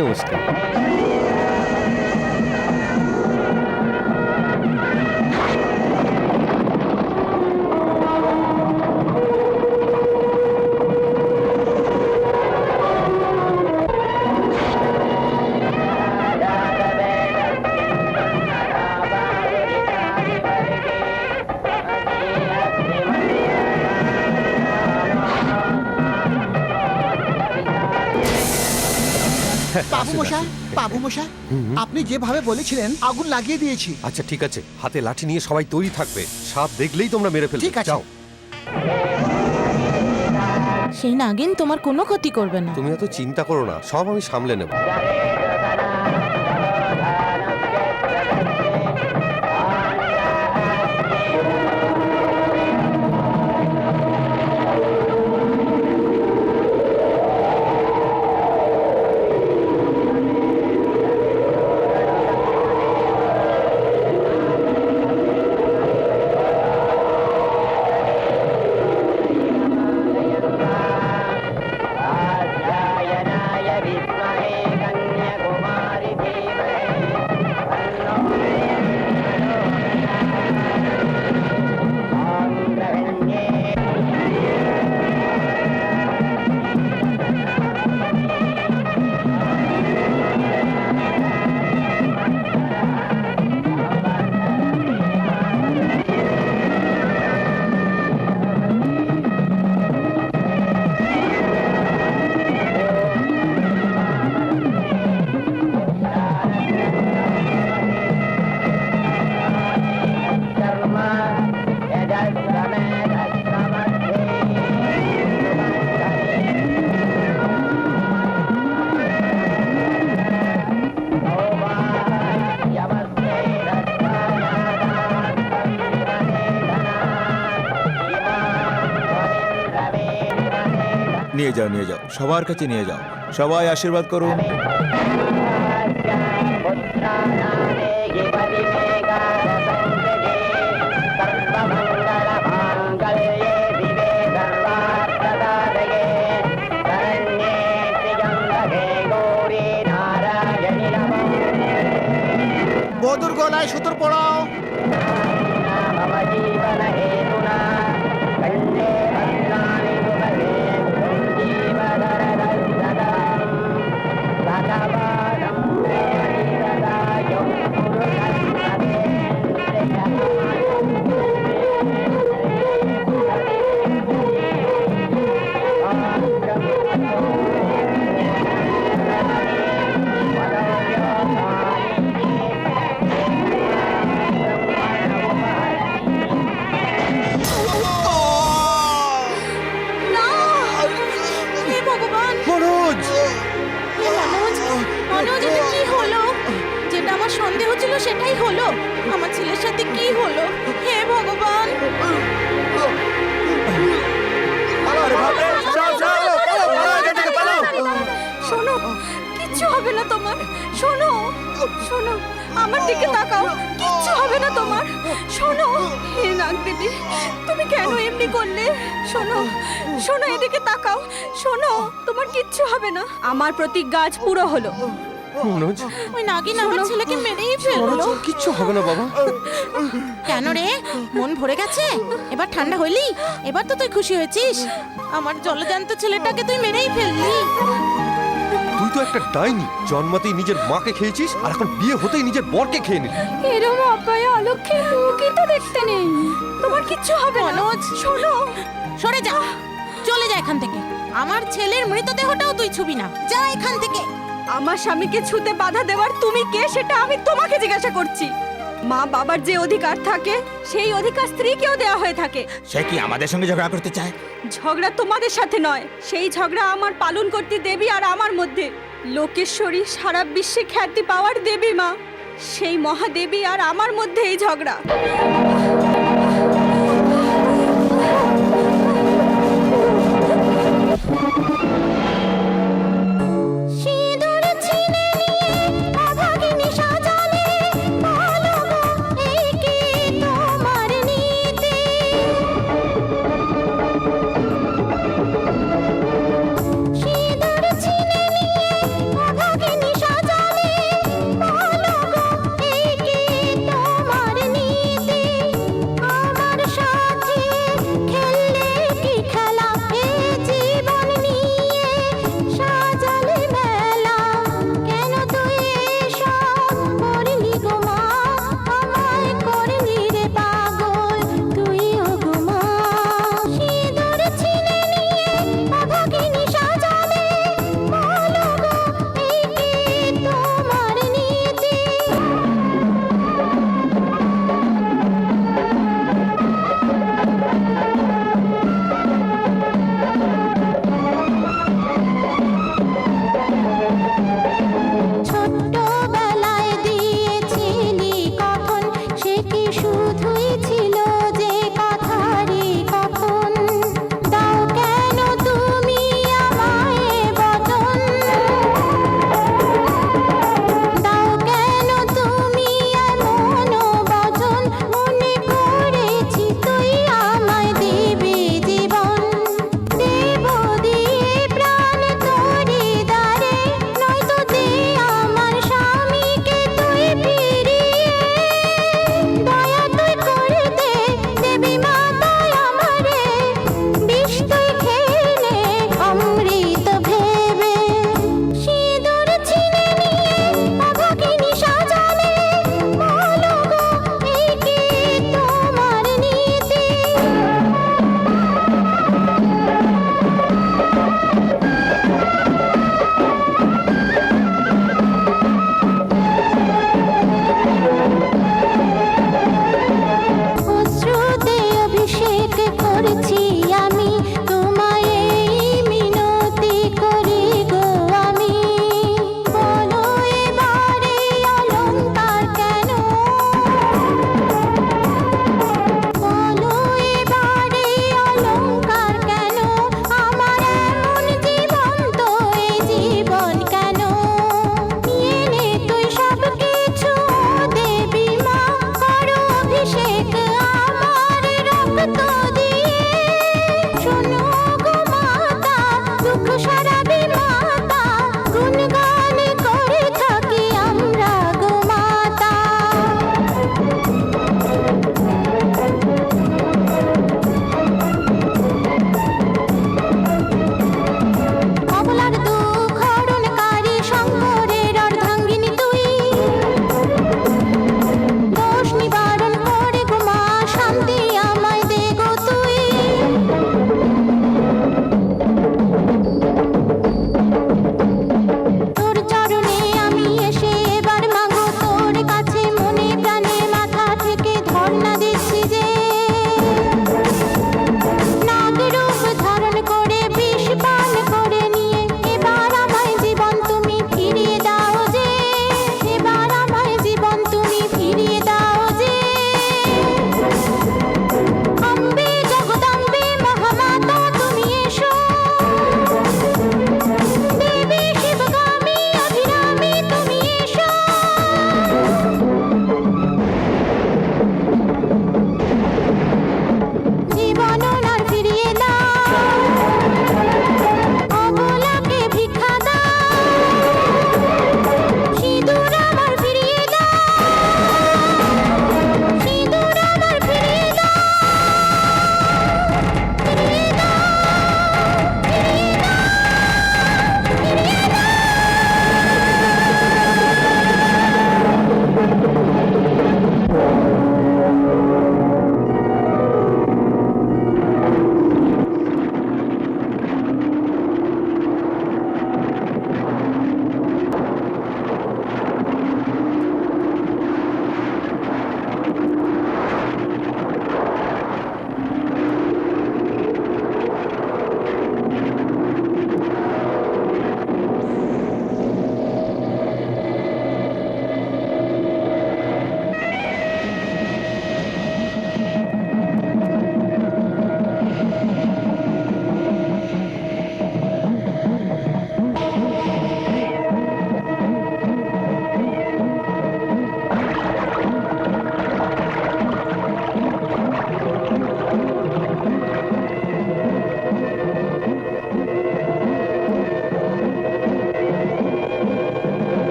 নমস্কার। বাবু মশাই, বাবু মশাই, আপনি যেভাবে বলেছিলেন আগুন লাগিয়ে দিয়েছি। আচ্ছা ঠিক আছে, হাতে লাঠি নিয়ে সবাই তৈরি থাকবে, সাপ দেখলেই তোমরা মেরে ফেলবে। ঠিক আছে। যাও। সেই নাগিন তোমার কোনো ক্ষতি করবে না। তুমি এত চিন্তা করো না, সব আমি সামলে নেব। নিয়ে যাও, নিয়ে যাও, সবার কাছে নিয়ে যাও, সবাই আশীর্বাদ করুন। বধুর গলায় সুতোর পড়াও। সন্দেহ ছিল সেটাই হলো। আমার ছেলের সাথে কি হলো? হে ভগবান! শোনো, কিচ্ছু হবে না তোমার। শোনো, শোনো, আমার দিকে তাকাও, কিচ্ছু হবে না তোমার। শোনো, হে নাগদেবী, তুমি কেন এমনি করলে? শোনো, শোনো, এদিকে তাকাও, শোনো, তোমার কিচ্ছু হবে না। আমার প্রতিজ্ঞা আজ পুরো হলো। মনোজ, ওই নাগিন আমার ছেলেকে মেরেই ফেললো। কিচ্ছু হবে না বাবা। কেন রে, মন ভরে গেছে? এবার ঠান্ডা হইলি? এবার তো তুই খুশি হয়েছিস? আমার জলজ্যান্ত ছেলেটাকে তুই মেরেই ফেললি। তুই তো একটা ডাইনি, জন্মাতেই নিজের মাকে খেয়েছিস আর এখন বিয়ে হতেই নিজের বরকে খেয়ে নিলি। এরম অপায় অলক্ষী মুখই তো দেখতে নেই। তোমার কিচ্ছু হবে না। মনোজ, শোনো, সরে যা, চলে যা এখান থেকে। আমার ছেলের মৃতদেহটাও তুই ছুবি না, যা এখান থেকে। আমার স্বামীকে ছুতে বাধা দেওয়ার তুমি কে সেটা আমি তোমাকে জিজ্ঞাসা করছি। মা বাবার যে অধিকার থাকে সেই অধিকার স্ত্রীকেও দেওয়া হয়ে থাকে। সে কি আমাদের সঙ্গে ঝগড়া করতে চায়? ঝগড়া তোমাদের সাথে নয়, সেই ঝগড়া আমার পালন করতে দেবী আর আমার মধ্যে। লোকেশ্বরী, সারা বিশ্বে খ্যাতি পাওয়ার দেবী মা, সেই মহাদেবী আর আমার মধ্যে এই ঝগড়া। সিঁদুর ছিনে নিয়ে অভাগিনী সাজালে, বলো গো এই কি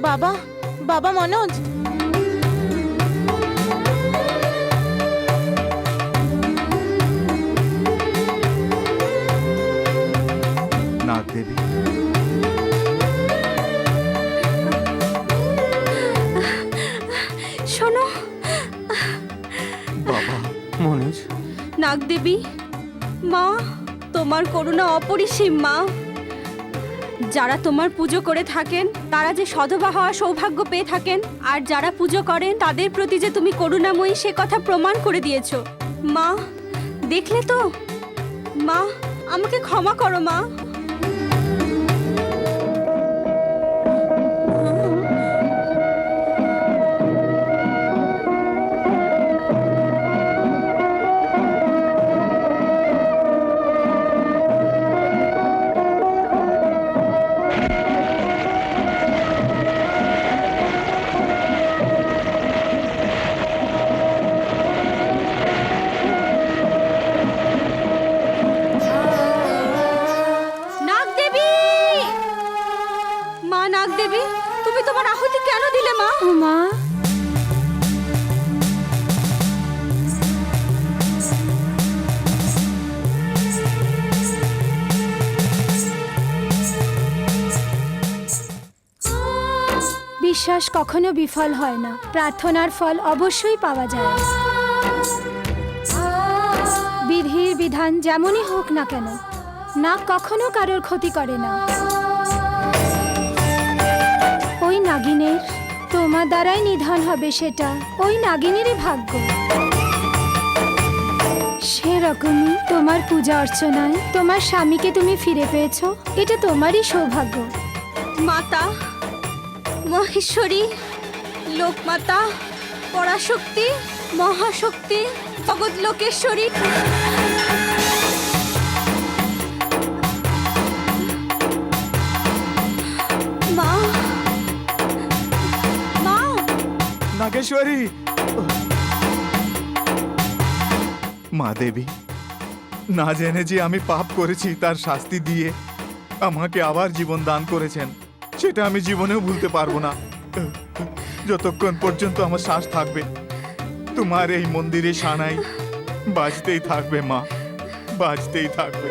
বাবা, বাবা মনোজ, নাগ দেবী, শোনো বাবা মনোজ, নাগদেবী, মা, তোমার করুণা অপরিসীম মা। যারা তোমার পুজো করে থাকেন তারা যে সধবা হওয়ার সৌভাগ্য পেয়ে থাকেন, আর যারা পুজো করেন তাদের প্রতি যে তুমি করুণাময়ী সে কথা প্রমাণ করে দিয়েছো। মা, দেখলে তো? মা, আমাকে ক্ষমা করো মা। নাগদেবী, মা নাগদেবী, তুমি তোমার আহুতি কেন দিলে মা? মা, বিশ্বাস কখনো বিফল হয় না, প্রার্থনার ফল অবশ্যই পাওয়া যায়। বিধির বিধান যেমনই হোক না কেন, নাগ কখনো কারোর ক্ষতি করে না। ওই নাগিনের তোমার দ্বারাই নিধন হবে, সেটা ওই নাগিনেরই ভাগ্য। সেরকমই তোমার পূজা অর্চনায় তোমার স্বামীকে তুমি ফিরে পেয়েছো, এটা তোমারই সৌভাগ্য। মাতা, মহেশ্বরী, লোকমাতা, পরাশক্তি, মহাশক্তি, জগৎ লোকেশ্বরী, মা, মা, নাগেশ্বরী, মা দেবী, না জেনে যে আমি পাপ করেছি তার শাস্তি দিয়ে আমাকে আবার জীবন দান করেছেন, সেটা আমি জীবনেও ভুলতে পারবো না। যতক্ষণ পর্যন্ত আমার শ্বাস থাকবে তোমার এই মন্দিরে সানাই বাজতেই থাকবে মা, বাজতেই থাকবে।